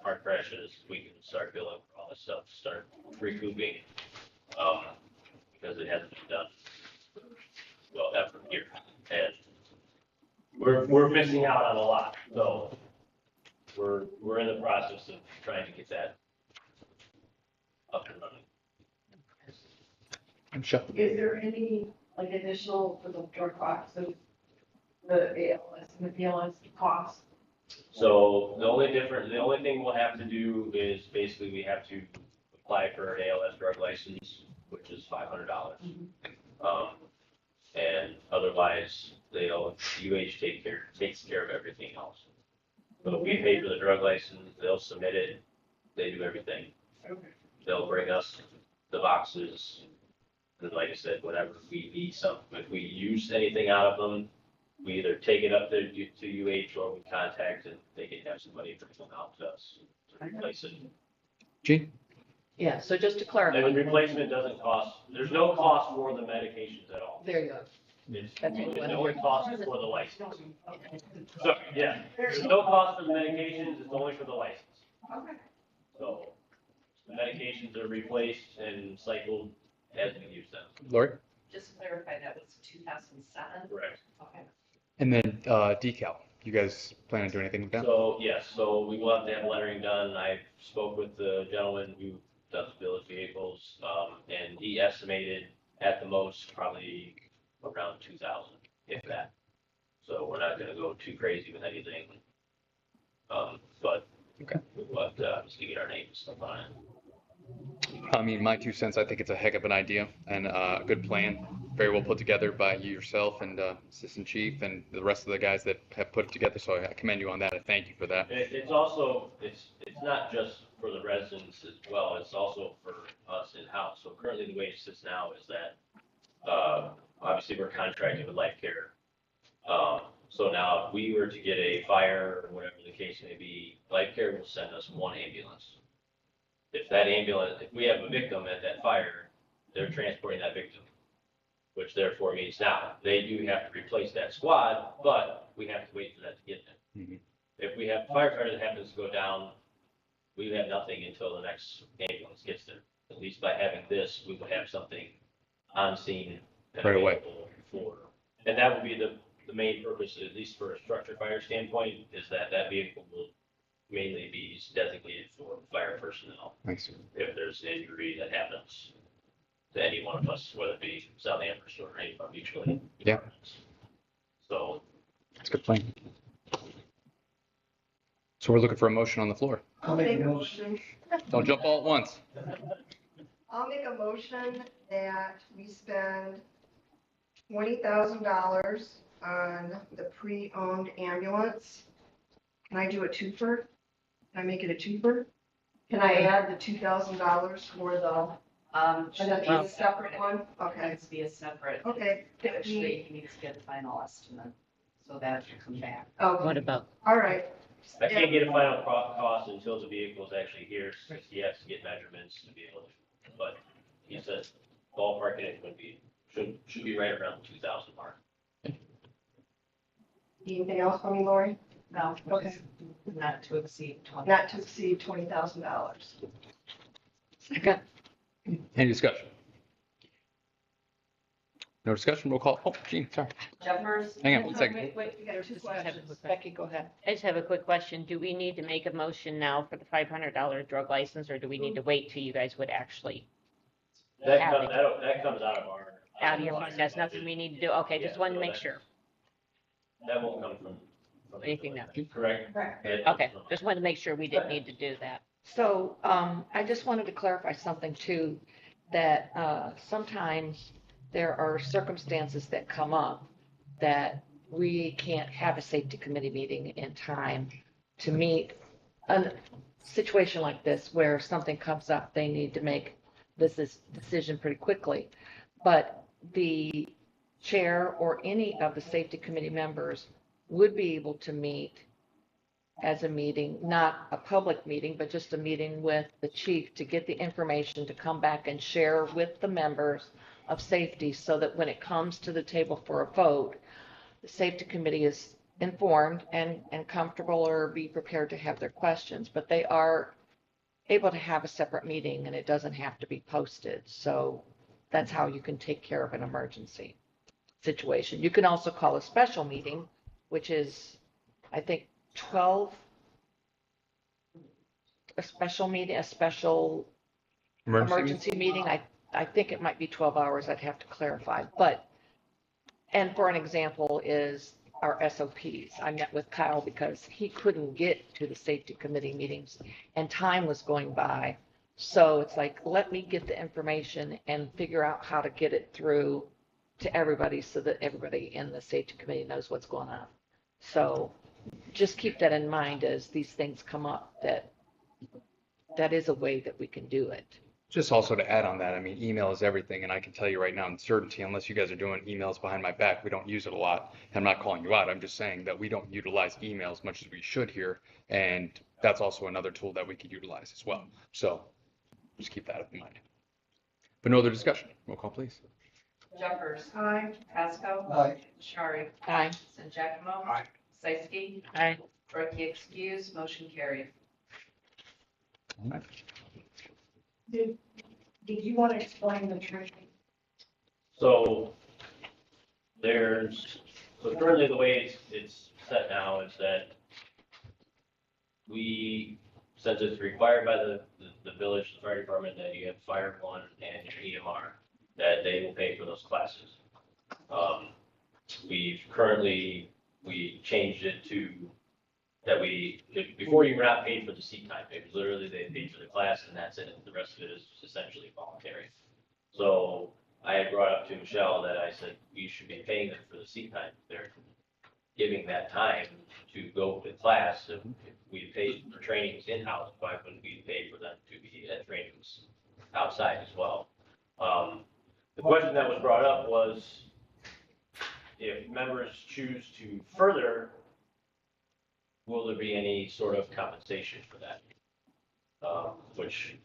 car crashes, we can start billing for all this stuff, start recouping, because it hasn't been done well ever here. And we're missing out on a lot, so we're in the process of trying to get that up and running. I'm sure. Is there any, like, additional for the drug boxes, the ALS and the BLS costs? So the only thing we'll have to do is basically we have to apply for an ALS drug license, which is $500. And otherwise, UH takes care of everything else. So if we pay for the drug license, they'll submit it, they do everything. Okay. They'll bring us the boxes, and like I said, whenever we need something, if we use anything out of them, we either take it up to UH or we contact and they can have somebody bring them out to us to replace it. Gene? Yeah, so just to And clarify, the replacement doesn't cost, there's no cost for the medications at all. there you go. It's, That's what the I only wanted. cost is for the license. So, yeah, there's no cost for the medications, it's only for the license. Okay. So the medications are replaced and cycled as we use them. Lori? Just to clarify, that was 2007? Correct. Okay. And then decal. You guys plan on doing anything with that? So, yes, so we will have to have lettering done. I spoke with the gentleman who does village vehicles, and he estimated at the most probably around 2,000, if that. So we're not gonna go too crazy with anything. But, Okay. just to get our name and stuff on it. I mean, my 2 cents, I think it's a heck of an idea and a good plan. Very well put together by you yourself and Assistant Chief and the rest of the guys that have put it together. So I commend you on that. I thank you for that. It's also, it's not just for the residents as well, it's also for us in-house. So currently the way it sits now is that, obviously we're contracted with Life Care. So now if we were to get a fire or whatever the case may be, Life Care will send us one ambulance. If we have a victim at that fire, they're transporting that victim, which therefore means now they do have to replace that squad, but we have to wait for that to get there. Mm-hmm. If we have a firefighter that happens to go down, we have nothing until the next ambulance gets there. At least by having this, we would have something on scene and Right away. available for, and that would be the main purpose, at least for a structure fire standpoint, is that vehicle will mainly be designated for fire personnel. Thanks. If there's an injury that happens to any one of us, whether it be South Amherst or any of our mutual aid Yeah. departments. So, That's a good plan. So we're looking for a motion on the floor. I'll make a motion. Don't jump all at once. I'll make a motion that we spend $20,000 on the pre-owned ambulance. Can I do a twofer? Can I make it a twofer? Can I add the $2,000 for the, Should that be be a a separate one? Okay, Needs to be a separate. okay. Actually, he needs to get the final estimate, so that should come back. What Okay, about, all right. I can't get a final cost until the vehicle is actually here, since he has to get measurements to be able to, but he said ballpark it would be, should be right around the 2,000 mark. Anything else for me, Lori? No, Okay. not to exceed 20. Not to exceed $20,000. Second. Any discussion? No discussion? Roll call. Oh, Gene, sorry. Jeffers? Hang on one second. Wait, we got two Just have a questions. quick- Becky, go ahead. I just have a quick question. Do we need to make a motion now for the $500 drug license, or do we need to wait till you guys would actually That Have comes, it. that comes out of our. out of your fund? That's nothing we need to do. Okay, just Yeah, wanted to so make that- sure. That won't come from. Anything now. Correct? Correct. Okay, just wanted to make sure we didn't need to do that. So, I just wanted to clarify something too, that, sometimes there are circumstances that come up that we can't have a safety committee meeting in time to meet a situation like this where something comes up, they need to make this decision pretty quickly. But the chair or any of the safety committee members would be able to meet as a meeting, not a public meeting, but just a meeting with the chief to get the information to come back and share with the members of safety so that when it comes to the table for a vote, the safety committee is informed and comfortable or be prepared to have their questions, but they are able to have a separate meeting and it doesn't have to be posted. So that's how you can take care of an emergency situation. You can also call a special meeting, which is, I think, 12, a special meeting, a special emergency meeting. I think it might be 12 hours. I'd have to clarify. But, and for an example is our SOPs. I met with Kyle because he couldn't get to the safety committee meetings and time was going by. So it's like, let me get the information and figure out how to get it through to everybody so that everybody in the safety committee knows what's going on. So just keep that in mind as these things come up, that is a way that we can do it. Just also to add on that, I mean, email is everything, and I can tell you right now in certainty, unless you guys are doing emails behind my back, we don't use it a lot. I'm not calling you out. I'm just saying that we don't utilize email as much as we should here, and that's also another tool that we could utilize as well. So just keep that in mind. But no other discussion. Roll call, please. Jeffers. Aye. Pasco. Aye. Shari. Aye. St. Giacomo. Aye. Seiski. Aye. Drukey excused, motion carried. All right. Did you want to explain the training? So currently the way it's set now is that since it's required by the village, the fire department, that you have fire one and your EMR, that they will pay for those classes. We changed it to that before you were not paid for the seat time. It was literally they paid for the class and that's it. The rest of it is essentially voluntary. So I had brought up to Michelle that I said we should be paying them for the seat time. They're giving that time to go to class. If we paid for trainings in-house, why wouldn't we pay for them to be at trainings outside as well? The question that was brought up was if members choose to further, will there be any sort of compensation for that? Which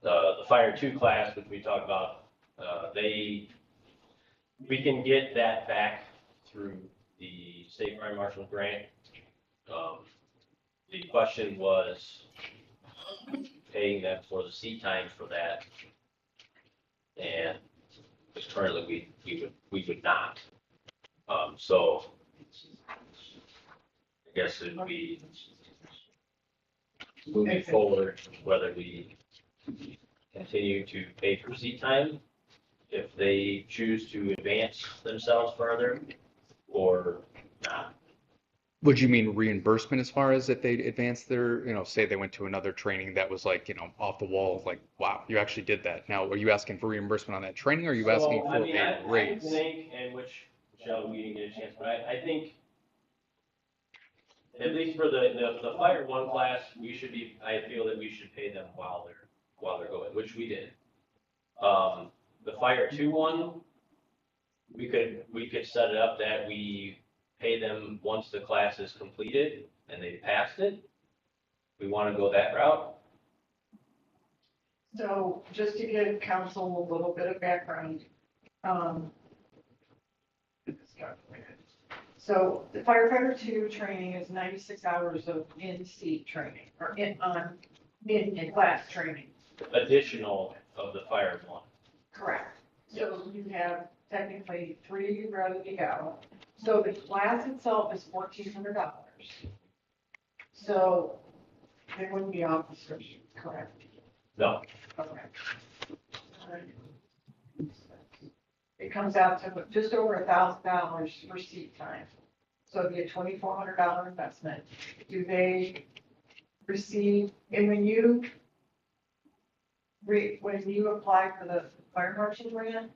the Fire 2 class, which we talked about, we can get that back through the State Fire Marshal grant. The question was paying them for the seat time for that, and because currently we would not. So I guess it would be moving forward whether we continue to pay for seat time if they choose to advance themselves further or not. Would you mean reimbursement as far as if they advance their, say they went to another training that was like, off the wall, like, wow, you actually did that. Now, are you asking for reimbursement on that training or are you asking for a raise? I think, and which, Michelle, we didn't get a chance, but I think at least for the Fire 1 class, I feel that we should pay them while they're going, which we did. The Fire 2 one, we could set it up that we pay them once the class is completed and they passed it. We want to go that route. So just to give council a little bit of background, so the firefighter 2 training is 96 hours of in-seat training or in class training. Additional of the Fire 1. Correct. So you have technically 3 ready to go. So the class itself is $1,400. So they wouldn't be officers, correct? No. Okay. It comes out to just over $1,000 for seat time. So it'd be a $2,400 investment. Do they receive, and when you apply for the fire marshal grant,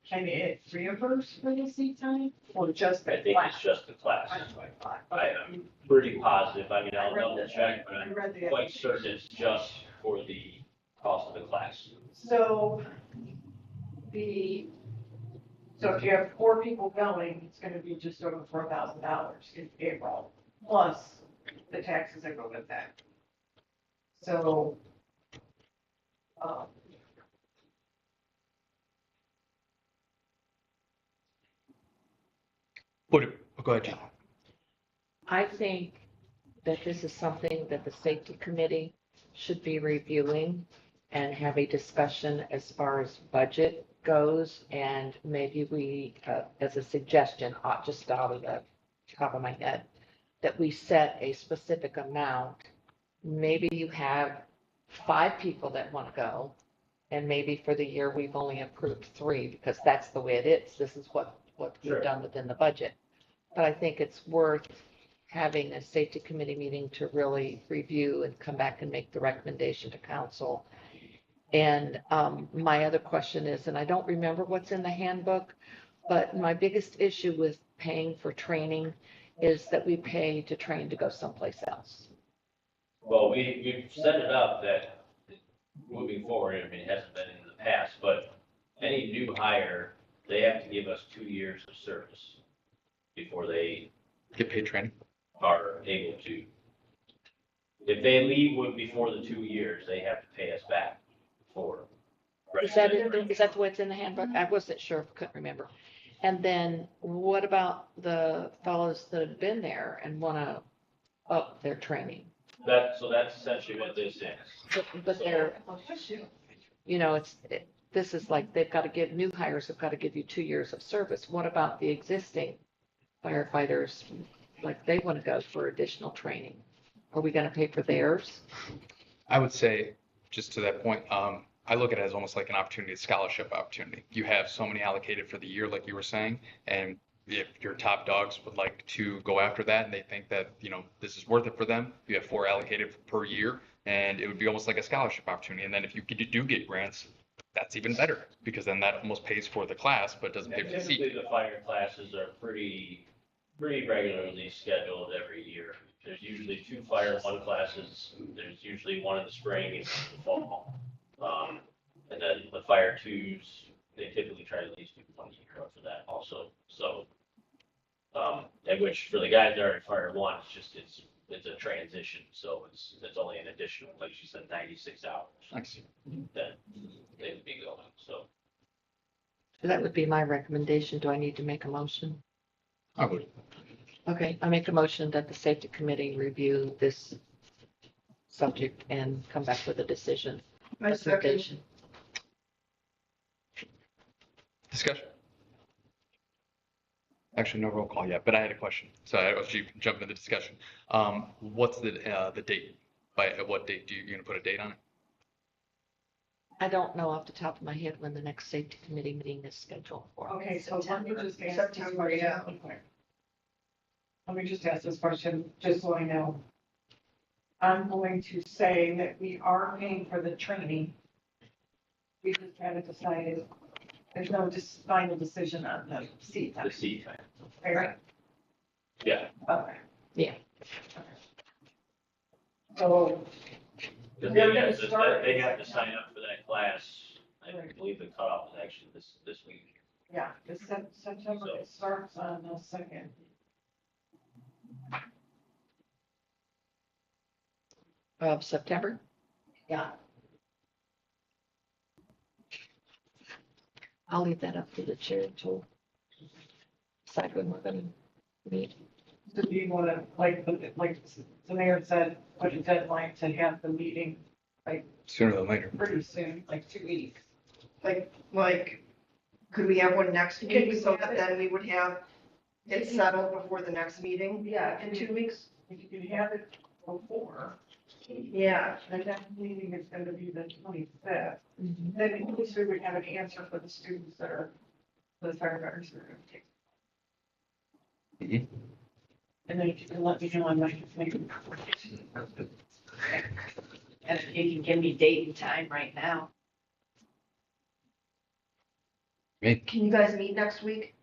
can it reimburse for the seat time or just the I think class? it's just the class. That's what I thought. I'm pretty positive. I mean, I'll I read double this. check, but I I'm read the quite certain it's just for the cost of the class. So the So if you have 4 people going, it's gonna be just over $4,000 in payroll, plus the taxes that go with that. So, um, Go ahead, John. I think that this is something that the safety committee should be reviewing and have a discussion as far as budget goes. And maybe we, as a suggestion, just out of the top of my head, that we set a specific amount. Maybe you have 5 people that want to go, and maybe for the year we've only approved 3 because that's the way it is. This is what we've Sure. done within the budget. But I think it's worth having a safety committee meeting to really review and come back and make the recommendation to council. And my other question is, and I don't remember what's in the handbook, but my biggest issue with paying for training is that we pay to train to go someplace else. Well, we've set it up that moving forward, I mean, it hasn't been in the past, but any new hire, they have to give us 2 years of service before they Get paid training. are able to. If they leave before the 2 years, they have to pay us back for. Is that the way it's in the handbook? I wasn't sure, couldn't remember. And then what about the fellows that have been there and want to up their training? So that's essentially what this is. But they're, this is like, they've got to give, new hires have got to give you 2 years of service. What about the existing firefighters? Like, they want to go for additional training. Are we going to pay for theirs? I would say, just to that point, I look at it as almost like an opportunity, a scholarship opportunity. You have so many allocated for the year, like you were saying, and if your top dogs would like to go after that and they think that, this is worth it for them, you have 4 allocated per year, and it would be almost like a scholarship opportunity. And then if you do get grants, that's even better, because then that almost pays for the class, but doesn't pay for the seat. Typically, the fire classes are pretty regularly scheduled every year. There's usually 2 fire 1 classes. There's usually one in the spring and one in the fall. And then the fire 2s, they typically try to at least do 1 year for that also. So, and which for the guys that are in fire 1, it's a transition. So it's only an additional, like you said, 96 hours. Nice. That they would be going. So That would be my recommendation. Do I need to make a motion? I would. Okay, I make a motion that the safety committee review this subject and come back with a decision. I second. recommendation. Discussion? Actually, no roll call yet, but I had a question. So I was jumping into the discussion. What's the date? At what date you going to put a date on it? I don't know off the top of my head when the next safety committee meeting is scheduled for. okay, so let me just ask this September, yeah. question. Okay. Let me just ask this question, just so I know. I'm going to say that we are paying for the training. We just haven't decided, there's no final decision on the seat. the seat. Right? Yeah. Okay. Yeah. So, Because They're they gonna have to, start- they have to sign up for that class. I believe the cutoff is actually this week. yeah, it's September, it starts on the 2nd. Of September? Yeah. I'll leave that up to the chair to decide when we're going to meet. So do you want to, like the mayor said, put a deadline to have the meeting Sooner than later. pretty soon, like 2 weeks? Like, could we have one next Can week we so have that it? then we would have it settled before the next meeting? Yeah, In 2 weeks? if you can have it before, Yeah. the next meeting is going to be the 25th. Then at least we would have an answer for the students that are, the firefighters that are going to take. Mhm. And then if you can let me know, I might maybe. And if you can give me date and time right now. Can you guys meet next week?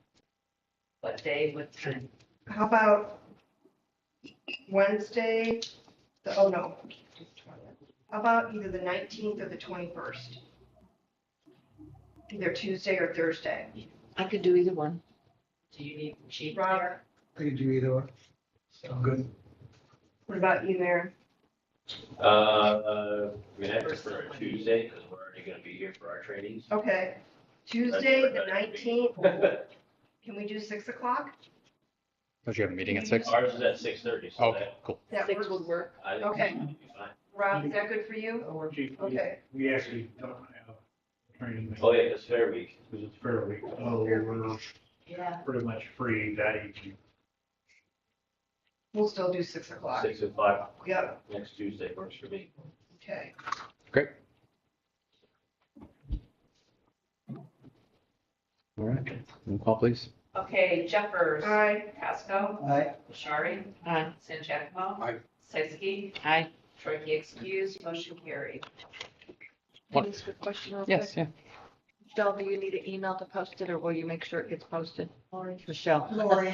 What day, what time? How about Wednesday? Oh, no. How about either the 19th or the 21st? Either Tuesday or Thursday. I could do either one. Do you need chief Rob? there? I can do either one. Sound good. What about you, Mayor? I mean, I prefer a Tuesday, because we're already gonna be here for our trainings. Okay, Tuesday, the 19th, can we do 6 o'clock? Don't you have a meeting at 6? Ours is at 6:30, so Okay, that, cool. That 6 works? would work. I think Okay. that'd be fine. Rob, is that good for you? Okay. We actually don't have training. Oh, yeah, it's Fair Week. Because it's Fair Week, so we're Yeah. pretty much free that evening. We'll still do 6 o'clock. 6 o'clock Yep, next Tuesday works for me. okay. Great. All right. Roll call, please. Okay, Jeffers. Aye. Pasco. Aye. Bashari. Aye. San Giacomo. Aye. Sisky. Aye. Troy excused, motion carried. What? Can I ask a question real quick? Yes, yeah. Michelle, do you need an email to post it, or will you make sure it gets posted? Michelle. Lori.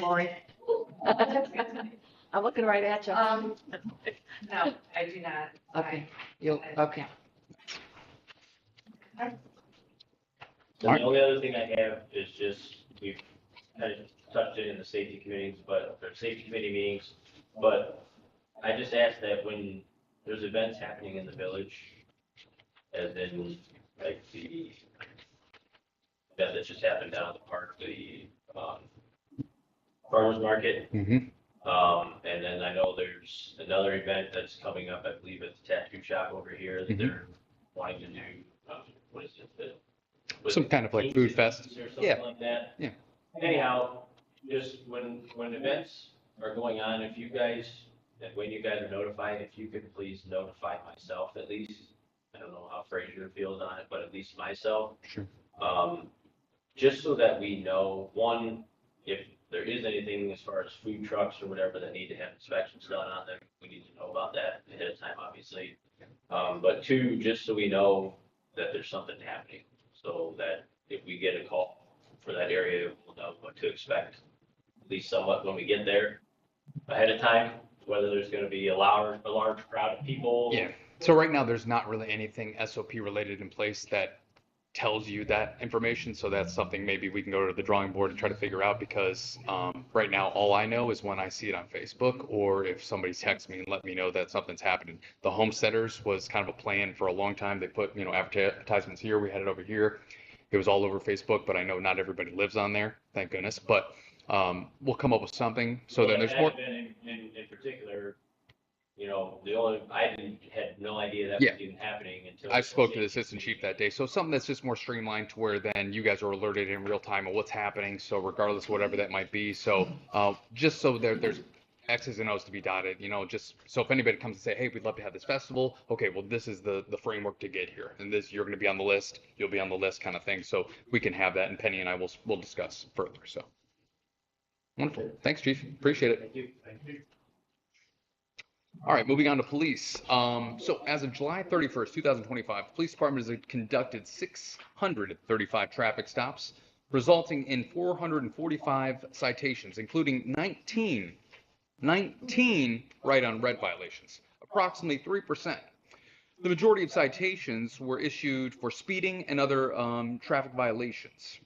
I'm looking right at you. No, I do not. Okay, you, okay. The only other thing I have is just, we've kind of touched it in the safety committees, or safety committee meetings, but I just ask that when there's events happening in the village, as in, like, the event that just happened down at the park, the, farmer's market, Mm-hmm. and then I know there's another event that's coming up, I believe, at the tattoo shop over here, that they're wanting to do, what is it? Some kind of like food fest. Or something Yeah. like that. Yeah. Anyhow, just when events are going on, if you guys, and when you guys are notified, if you could please notify myself at least. I don't know how Frazier feels on it, but at least myself. Sure. Just so that we know, one, if there is anything as far as food trucks or whatever that need to have inspections done on them, we need to know about that ahead of time, obviously. But two, just so we know that there's something happening, so that if we get a call for that area, we'll know what to expect, at least somewhat when we get there ahead of time, whether there's gonna be a large crowd of people. Yeah. So right now, there's not really anything SOP related in place that tells you that information. So that's something maybe we can go to the drawing board and try to figure out, because right now, all I know is when I see it on Facebook, or if somebody texts me and let me know that something's happening. The homesteaders was kind of a plan for a long time. They put, advertisements here. We had it over here. It was all over Facebook, but I know not everybody lives on there, thank goodness. But we'll come up with something so Well, then there's that more. had been in particular, had no idea that Yeah. was even happening until. I spoke to the assistant chief that day. So something that's just more streamlined to where then you guys are alerted in real time of what's happening. So regardless of whatever that might be. So just so there's X's and O's to be dotted, just so if anybody comes and say, hey, we'd love to have this festival. Okay, well, this is the framework to get here. And this, you're going to be on the list. You'll be on the list kind of thing. So we can have that, and Penny and I will discuss further. So wonderful. Thanks, Chief. Appreciate it. Thank you. Thank you. All right, moving on to police. So as of July 31st, 2025, the police department has conducted 635 traffic stops, resulting in 445 citations, including 19 right on red violations, approximately 3%. The majority of citations were issued for speeding and other traffic violations.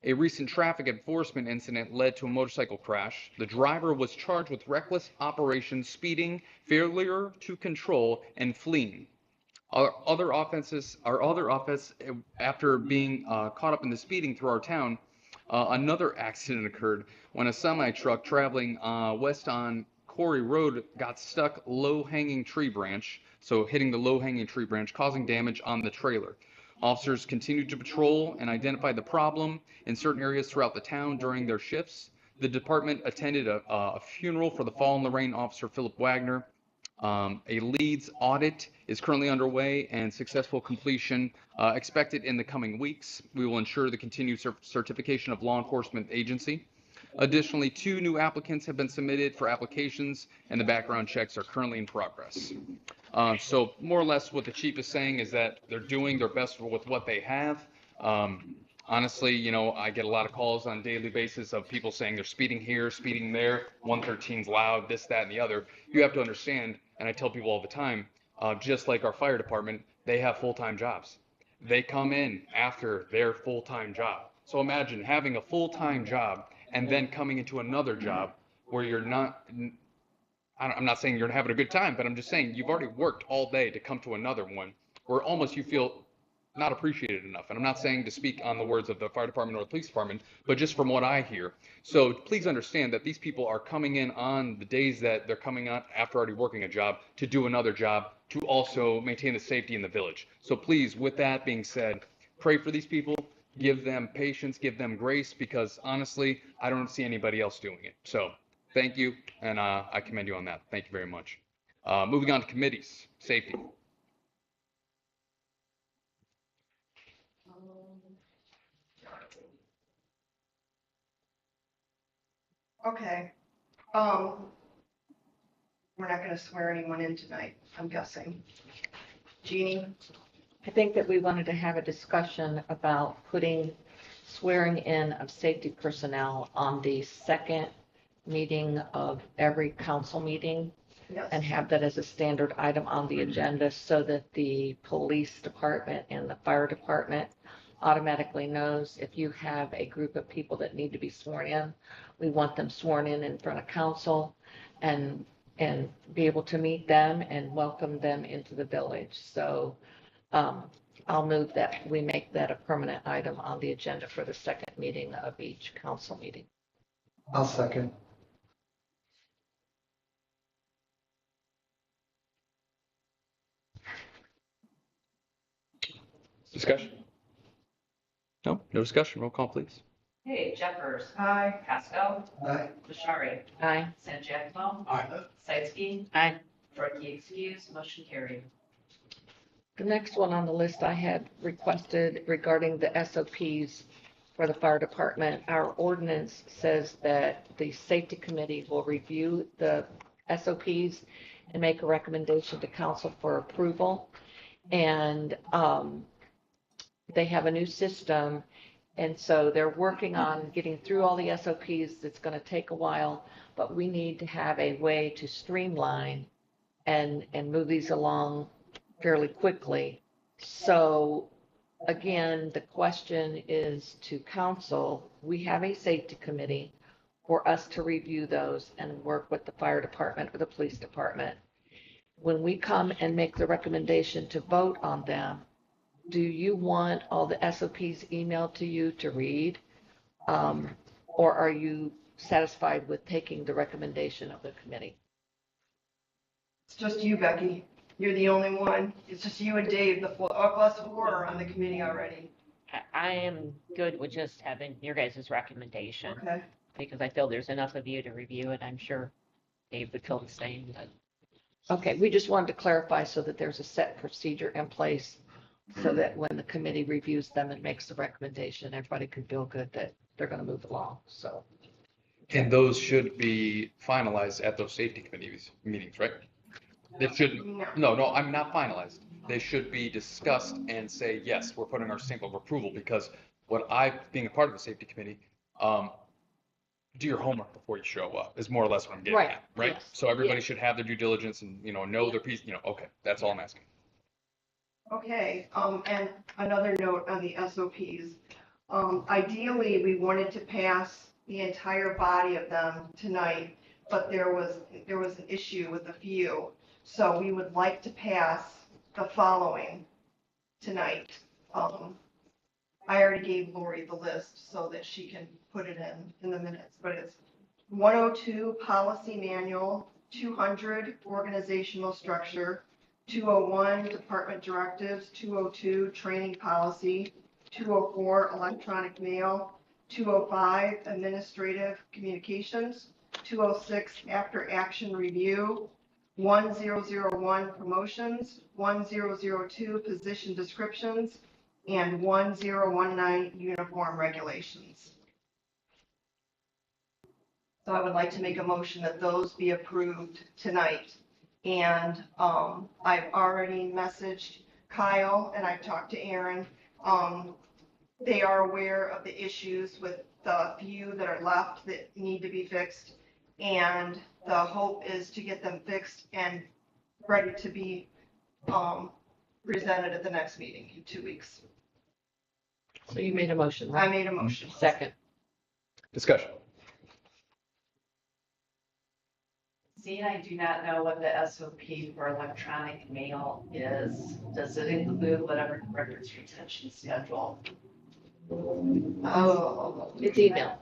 A recent traffic enforcement incident led to a motorcycle crash. The driver was charged with reckless operation, speeding, failure to control, and fleeing. Our other offenses, after being caught up in the speeding through our town, another accident occurred when a semi-truck traveling west on Corey Road got stuck low-hanging tree branch, so hitting the low-hanging tree branch, causing damage on the trailer. Officers continued to patrol and identify the problem in certain areas throughout the town during their shifts. The department attended a funeral for the fallen Lorraine officer Philip Wagner. A leads audit is currently underway and successful completion expected in the coming weeks. We will ensure the continued certification of law enforcement agency. Additionally, 2 new applicants have been submitted for applications, and the background checks are currently in progress. So more or less what the chief is saying is that they're doing their best with what they have. Honestly, I get a lot of calls on a daily basis of people saying they're speeding here, speeding there, 113's loud, this, that, and the other. You have to understand, and I tell people all the time, just like our fire department, they have full-time jobs. They come in after their full-time job. So imagine having a full-time job and then coming into another job where you're not, I'm not saying you're having a good time, but I'm just saying you've already worked all day to come to another one where almost you feel not appreciated enough. And I'm not saying to speak on the words of the fire department or the police department, but just from what I hear. So please understand that these people are coming in on the days that they're coming on after already working a job to do another job to also maintain the safety in the village. So please, with that being said, pray for these people, give them patience, give them grace, because honestly, I don't see anybody else doing it. So thank you, and I commend you on that. Thank you very much. Moving on to committees, safety. Okay, we're not gonna swear anyone in tonight, I'm guessing. Jeannie? I think that we wanted to have a discussion about putting swearing in of safety personnel on the second meeting of every council meeting Yes. and have that as a standard item on the agenda so that the police department and the fire department automatically knows if you have a group of people that need to be sworn in, we want them sworn in front of council and be able to meet them and welcome them into the village. So I'll move that we make that a permanent item on the agenda for the second meeting of each council meeting. I'll second. Discussion? No discussion. Roll call, please. Hey, Jeffers. Aye. Pasco. Aye. Bashari. Aye. San Giacomo. Aye. Sidesky. Aye. Forky excused, motion carried. The next one on the list I had requested regarding the SOPs for the fire department. Our ordinance says that the safety committee will review the SOPs and make a recommendation to council for approval. And they have a new system, and so they're working on getting through all the SOPs. It's going to take a while, but we need to have a way to streamline and move these along fairly quickly. So again, the question is to council. We have a safety committee for us to review those and work with the fire department or the police department. When we come and make the recommendation to vote on them, do you want all the SOPs emailed to you to read? Or are you satisfied with taking the recommendation of the committee? It's just you, Becky. You're the only one. It's just you and Dave, the four of us four are on the committee already. I am good with just having your guys' recommendation, Okay. because I feel there's enough of you to review it. I'm sure Dave would feel the same, but Okay, we just wanted to clarify so that there's a set procedure in place so that when the committee reviews them and makes the recommendation, everybody can feel good that they're going to move along. So And those should be finalized at those safety committees meetings, right? They shouldn't, no, I'm not finalized. They should be discussed and say, yes, we're putting our stamp of approval, because being a part of the safety committee, do your homework before you show up is more or less what I'm getting Right, at, right? yes, So everybody yes. should have their due diligence and, know their piece, okay, that's all I'm asking. Okay, and another note on the SOPs. Ideally, we wanted to pass the entire body of them tonight, but there was an issue with a few. So we would like to pass the following tonight. I already gave Lori the list so that she can put it in the minutes, but it's 102 policy manual, 200 organizational structure, 201 department directives, 202 training policy, 204 electronic mail, 205 administrative communications, 206 after action review, 1001 promotions, 1002 position descriptions, and 1019 uniform regulations. So I would like to make a motion that those be approved tonight. And I've already messaged Kyle and I've talked to Aaron. They are aware of the issues with the few that are left that need to be fixed. And the hope is to get them fixed and ready to be presented at the next meeting in 2 weeks. So you made a motion, I right? made a motion. Second. Discussion. See, I do not know what the SOP for electronic mail is. Does it include whatever the records retention schedule? Oh. It's email.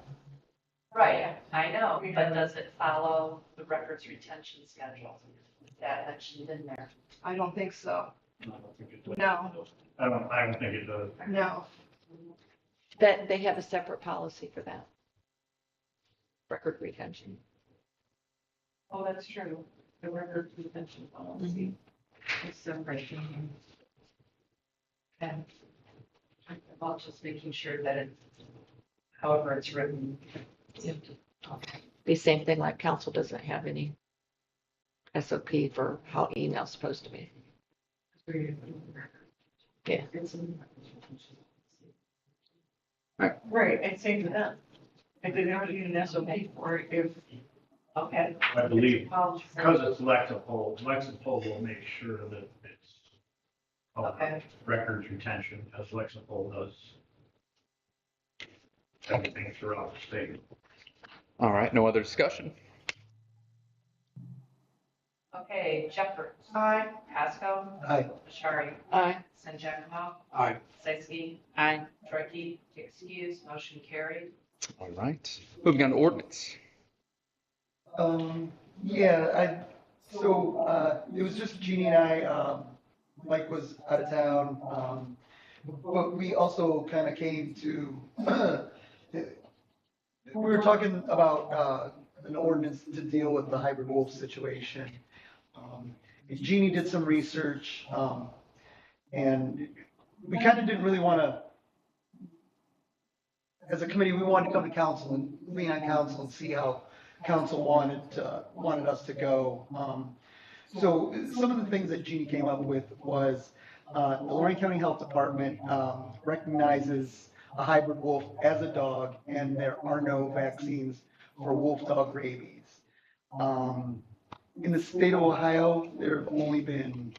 Right, I know, but does it follow the records retention schedule? Is that mentioned in there? I don't think so. I don't think it does. No, I don't think it does. no. That, they have a separate policy for that. Record retention. Oh, that's true. The records retention policy is separate. And I'm just making sure that it's, however it's written. The same thing like council doesn't have any SOP for how email's supposed to be. Yeah. Right, and same for them. If they never need an SOP for it, if, Okay. I believe, because it's Lexipol, Lexipol will make sure that it's Okay. records retention, as Lexipol does everything throughout the state. All right, no other discussion. Okay, Jeffers. Aye. Pasco. Aye. Ashari. Aye. San Giacomo. Aye. Sexy. Aye. Druggy. Excuse. Motion carried. All right. Moving on to ordinance. Yeah, it was just Jeannie and I, Mike was out of town, but we also kind of came to, we were talking about, an ordinance to deal with the hybrid wolf situation. Jeannie did some research, and we kind of didn't really want to, as a committee, we wanted to come to council and lean on council and see how council wanted us to go. So some of the things that Jeannie came up with was, the Lorraine County Health Department, recognizes a hybrid wolf as a dog, and there are no vaccines for wolf dog rabies. In the state of Ohio, there have only been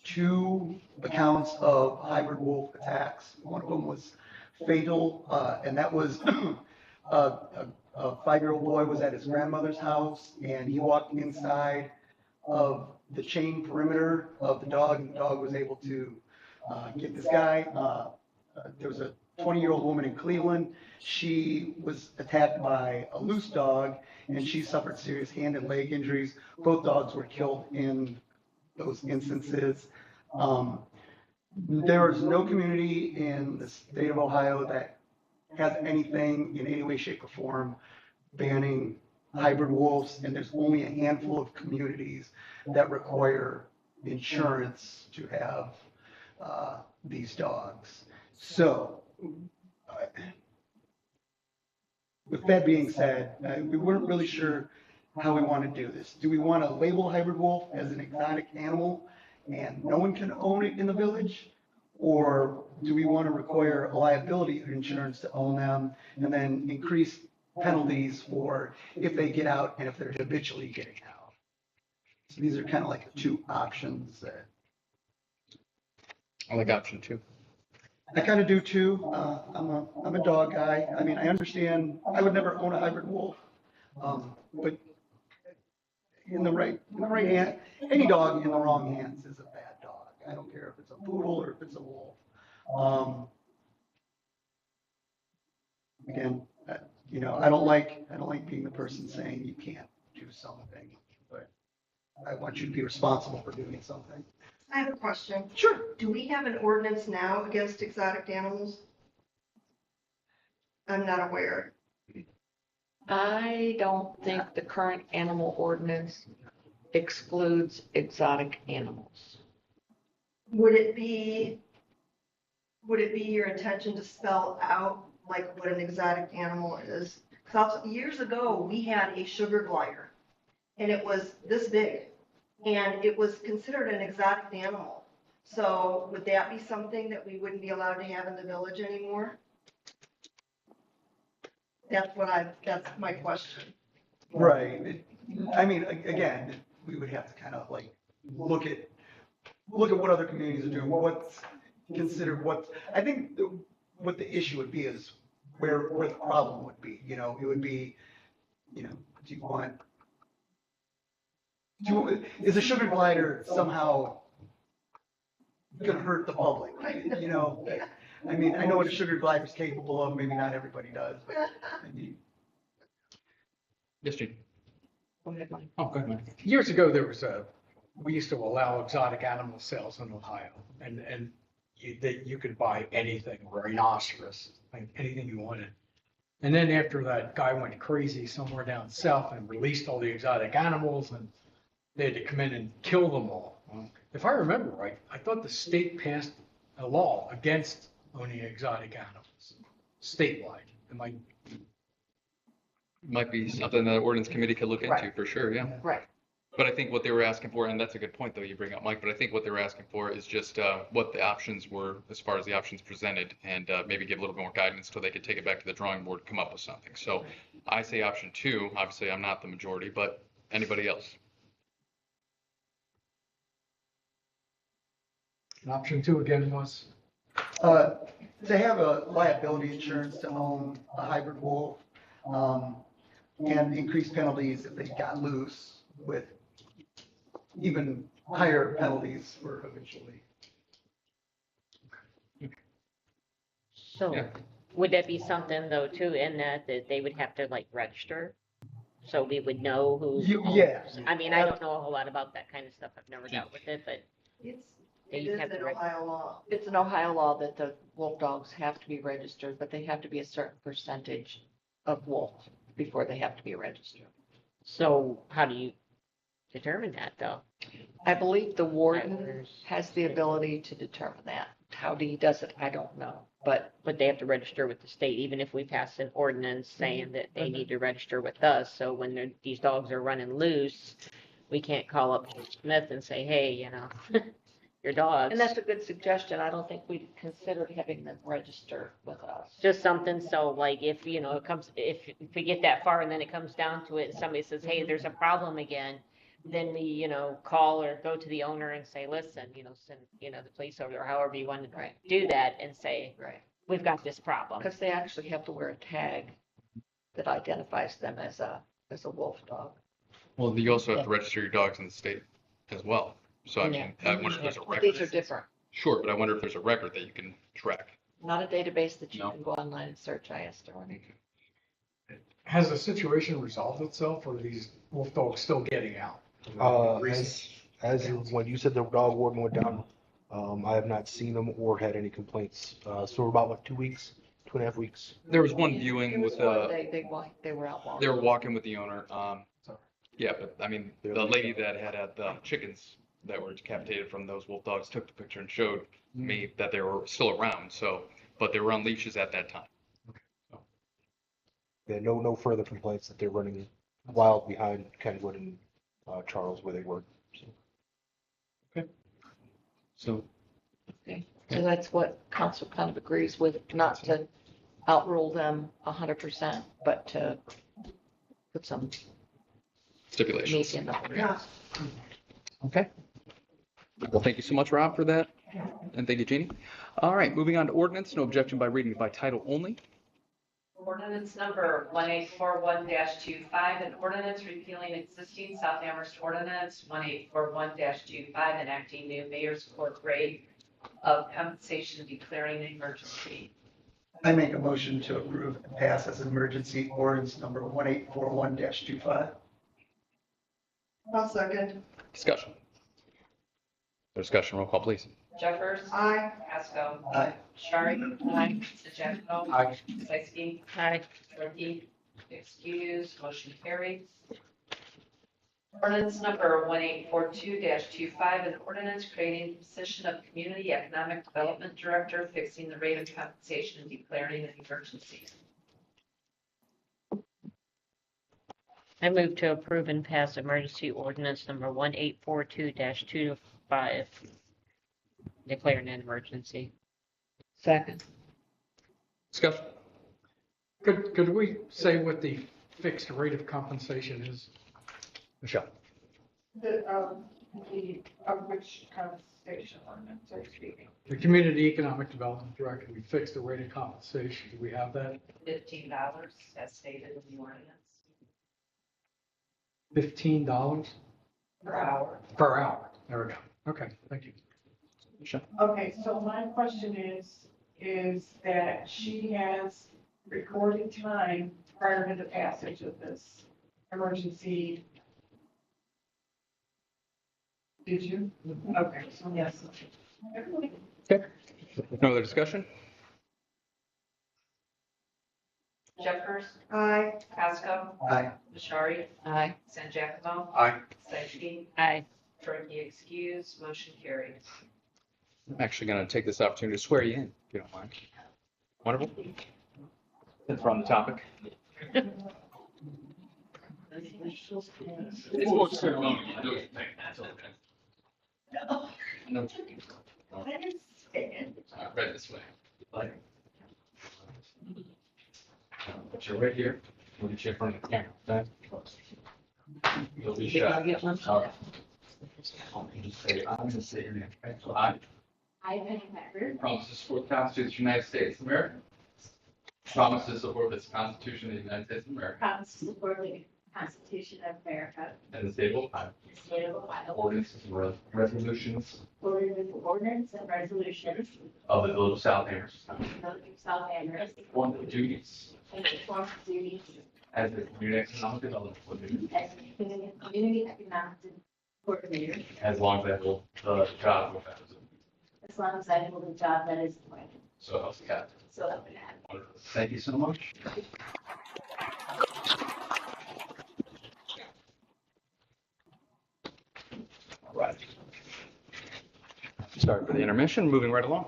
2 accounts of hybrid wolf attacks. One of them was fatal, and that was a 5-year-old boy was at his grandmother's house, and he walked inside of the chain perimeter of the dog, and the dog was able to get this guy. There was a 20-year-old woman in Cleveland. She was attacked by a loose dog, and she suffered serious hand and leg injuries. Both dogs were killed in those instances. There is no community in the state of Ohio that has anything in any way, shape, or form banning hybrid wolves, and there's only a handful of communities that require insurance to have these dogs. So, with that being said, we weren't really sure how we want to do this. Do we want to label hybrid wolf as an exotic animal and no one can own it in the village? Or do we want to require a liability insurance to own them and then increase penalties for if they get out and if they're habitually getting out? So these are kind of like the 2 options that I like option 2. I kind of do too. I'm a dog guy. I mean, I understand, I would never own a hybrid wolf. But in the right hand, any dog in the wrong hands is a bad dog. I don't care if it's a poodle or if it's a wolf. Again, I don't like being the person saying you can't do something, but I want you to be responsible for doing something. I have a question. Sure. Do we have an ordinance now against exotic animals? I'm not aware. I don't think the current animal ordinance excludes exotic animals. Would it be your intention to spell out like what an exotic animal is? Because years ago, we had a sugar glider, and it was this big, and it was considered an exotic animal. So would that be something that we wouldn't be allowed to have in the village anymore? That's my question. Right. I mean, again, we would have to kind of like look at what other communities are doing, what's considered I think what the issue would be is where the problem would be, it would be, do you want, is a sugar glider somehow gonna hurt the public? I mean, I know what a sugar glider is capable of, maybe not everybody does, but I mean, Yes, Gene. Go ahead, Mike. Oh, good, Mike. Years ago, we used to allow exotic animal sales in Ohio, and you could buy anything, rhinoceros, like anything you wanted. And then after that guy went crazy somewhere down south and released all the exotic animals, and they had to come in and kill them all. If I remember right, I thought the state passed a law against owning exotic animals, statewide. Might be something that ordinance committee could look into Right. for sure, yeah. Right. But I think what they were asking for, and that's a good point though you bring up, Mike, but I think what they were asking for is just what the options were as far as the options presented, and maybe give a little bit more guidance so they could take it back to the drawing board, come up with something. So I say option 2, obviously I'm not the majority, but anybody else? And option 2 again was, to have a liability insurance to own a hybrid wolf, and increase penalties if they got loose, with even higher penalties for habitually. So Yeah. would that be something though too, in that they would have to like register? So we would know who. Yeah. I mean, I don't know a whole lot about that kind of stuff. I've never dealt with it, but It they is have an to register. Ohio law. It's an Ohio law that the wolf dogs have to be registered, but they have to be a certain percentage of wolf before they have to be registered. So how do you determine that though? I believe the warden has the ability to determine that. How he does it, I don't know, but But they have to register with the state, even if we pass an ordinance saying that they need to register with us. So when these dogs are running loose, we can't call up Smith and say, hey, your dogs. and that's a good suggestion. I don't think we considered having them register with us. Just something, so like if, it comes, if we get that far and then it comes down to it and somebody says, hey, there's a problem again, then we, call or go to the owner and say, listen, send, the police over or however you want to Right. do that and say, Right. we've got this problem. Because they actually have to wear a tag that identifies them as a wolf dog. Well, you also have to register your dogs in the state as well. So I mean, I wonder if there's a But these are record. different. Sure, but I wonder if there's a record that you can track. Not a database that you No. can go online and search ISDR. has the situation resolved itself, or are these wolf dogs still getting out? As when you said the dog warden went down, I have not seen them or had any complaints. So we're about 2 weeks, 2.5 weeks. There was one viewing with, They were out walking. they were walking with the owner. Yeah, but I mean, the lady that had the chickens that were decapitated from those wolf dogs took the picture and showed me that they were still around. So, but they were on leashes at that time. Yeah, no further complaints that they're running wild behind Kenwood and Charles where they were. So, Okay, so that's what council kind of agrees with, not to outrule them 100%, but to put some stipulations. meat in them. Yeah. Okay. Well, thank you so much, Rob, for that. And thank you, Jeannie. All right, moving on to ordinance. No objection by reading by title only. Ordinance number 1841-25, an ordinance repealing existing South Amherst ordinance 1841-25, enacting new mayor's court rate of compensation, declaring an emergency. I make a motion to approve and pass as an emergency ordinance number 1841-25. I'll second. Discussion. Discussion, roll call, please. Jeffers. Aye. Pasco. Aye. Schari. Aye. Sajako. Aye. Zeski. Aye. Shorty. Excuse, motion carries. Ordinance number 1842-25, an ordinance creating the position of Community Economic Development Director, fixing the rate of compensation and declaring an emergency. I move to approve and pass emergency ordinance number 1842-25, declaring an emergency. Second. Discussion. Could we say what the fixed rate of compensation is? Michelle? which compensation ordinance are you speaking? The Community Economic Development Director, we fixed the rate of compensation. Do we have that? $15 as stated in the ordinance $15 per hour. per hour. There we go. Okay, thank you. Okay, so my question is that she has recorded time prior to the passage of this emergency. Did you? Okay, so yes. No other discussion? Jeffers, Aye. Pasco, Aye. Bashari, Aye. San Giacomo, Aye. Sexy, Aye. Turkey excused, motion carried. I'm actually going to take this opportunity to swear you in, if you don't mind. Wonderful. Since we're on the topic. It's more ceremonial. I know what you think. That's okay. No. Right this way. But you're right here. We'll get you in front of the camera. Okay? You'll be shot. All right. I'm going to say your name. Okay? So I promise to support the Constitution of the United States of America. Promise to support this Constitution of the United States of America. Promise to support the Constitution of America. And the state of Ohio. The state of Ohio. Ordinances and resolutions Ordinance and resolutions of the Village of South Amherst. of the Village of South Amherst. Perform the duties And perform the duties as the Community Economic Development Coordinator. as community economic coordinator, As long as I hold the job with that. as long as I hold the job that is appointed. So help me God. So help me God. Wonderful. Thank you so much. All right. Sorry for the intermission, moving right along.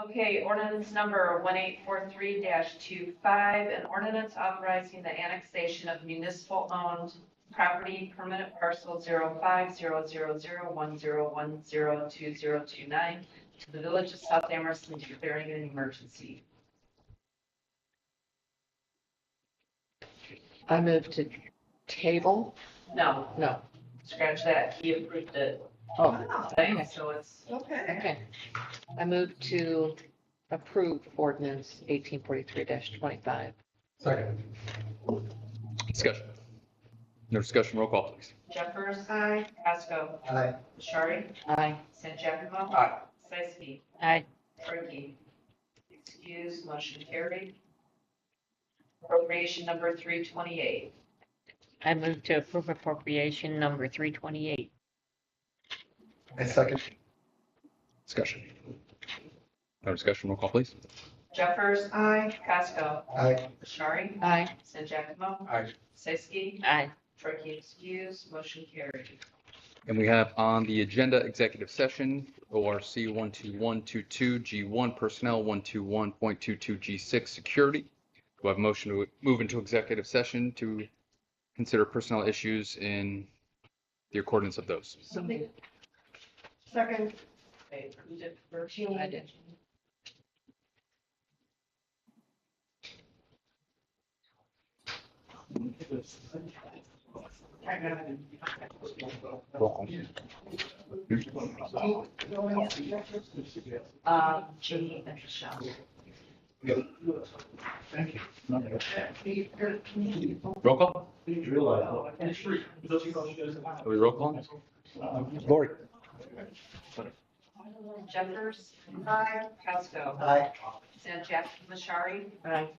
Okay, ordinance number 1843-25, an ordinance authorizing the annexation of municipal-owned property, permanent parcel 050010102029 to the Village of South Amherst and declaring an emergency. I move to table. No, No. scratch that. He approved it. Oh, Okay, so it's, okay. I move to approve ordinance 1843-25. Second. Discussion. No discussion, roll call, please. Jeffers, Aye. Pasco, Aye. Bashari, Aye. San Giacomo, Aye. Sisky, Aye. Turkey. Excused, motion carried. Appropriation number 328. I move to approve appropriation number 328. I second. Discussion. No discussion, roll call, please. Jeffers, Aye. Pasco, Aye. Bashari, Aye. San Giacomo, Aye. Sisky, Aye. Turkey excused, motion carried. And we have on the agenda executive session, ORC 12122, G1 Personnel, 121.22, G6 Security. Do I have a motion to move into executive session to consider personnel issues in the accordance of those? Second. Wait, who did first? I did. Jeannie and Michelle. Thank you. Roll call? Are we roll call? Lori. Jeffers, Aye. Pasco, Aye. San Giacomo, Bashari, Aye.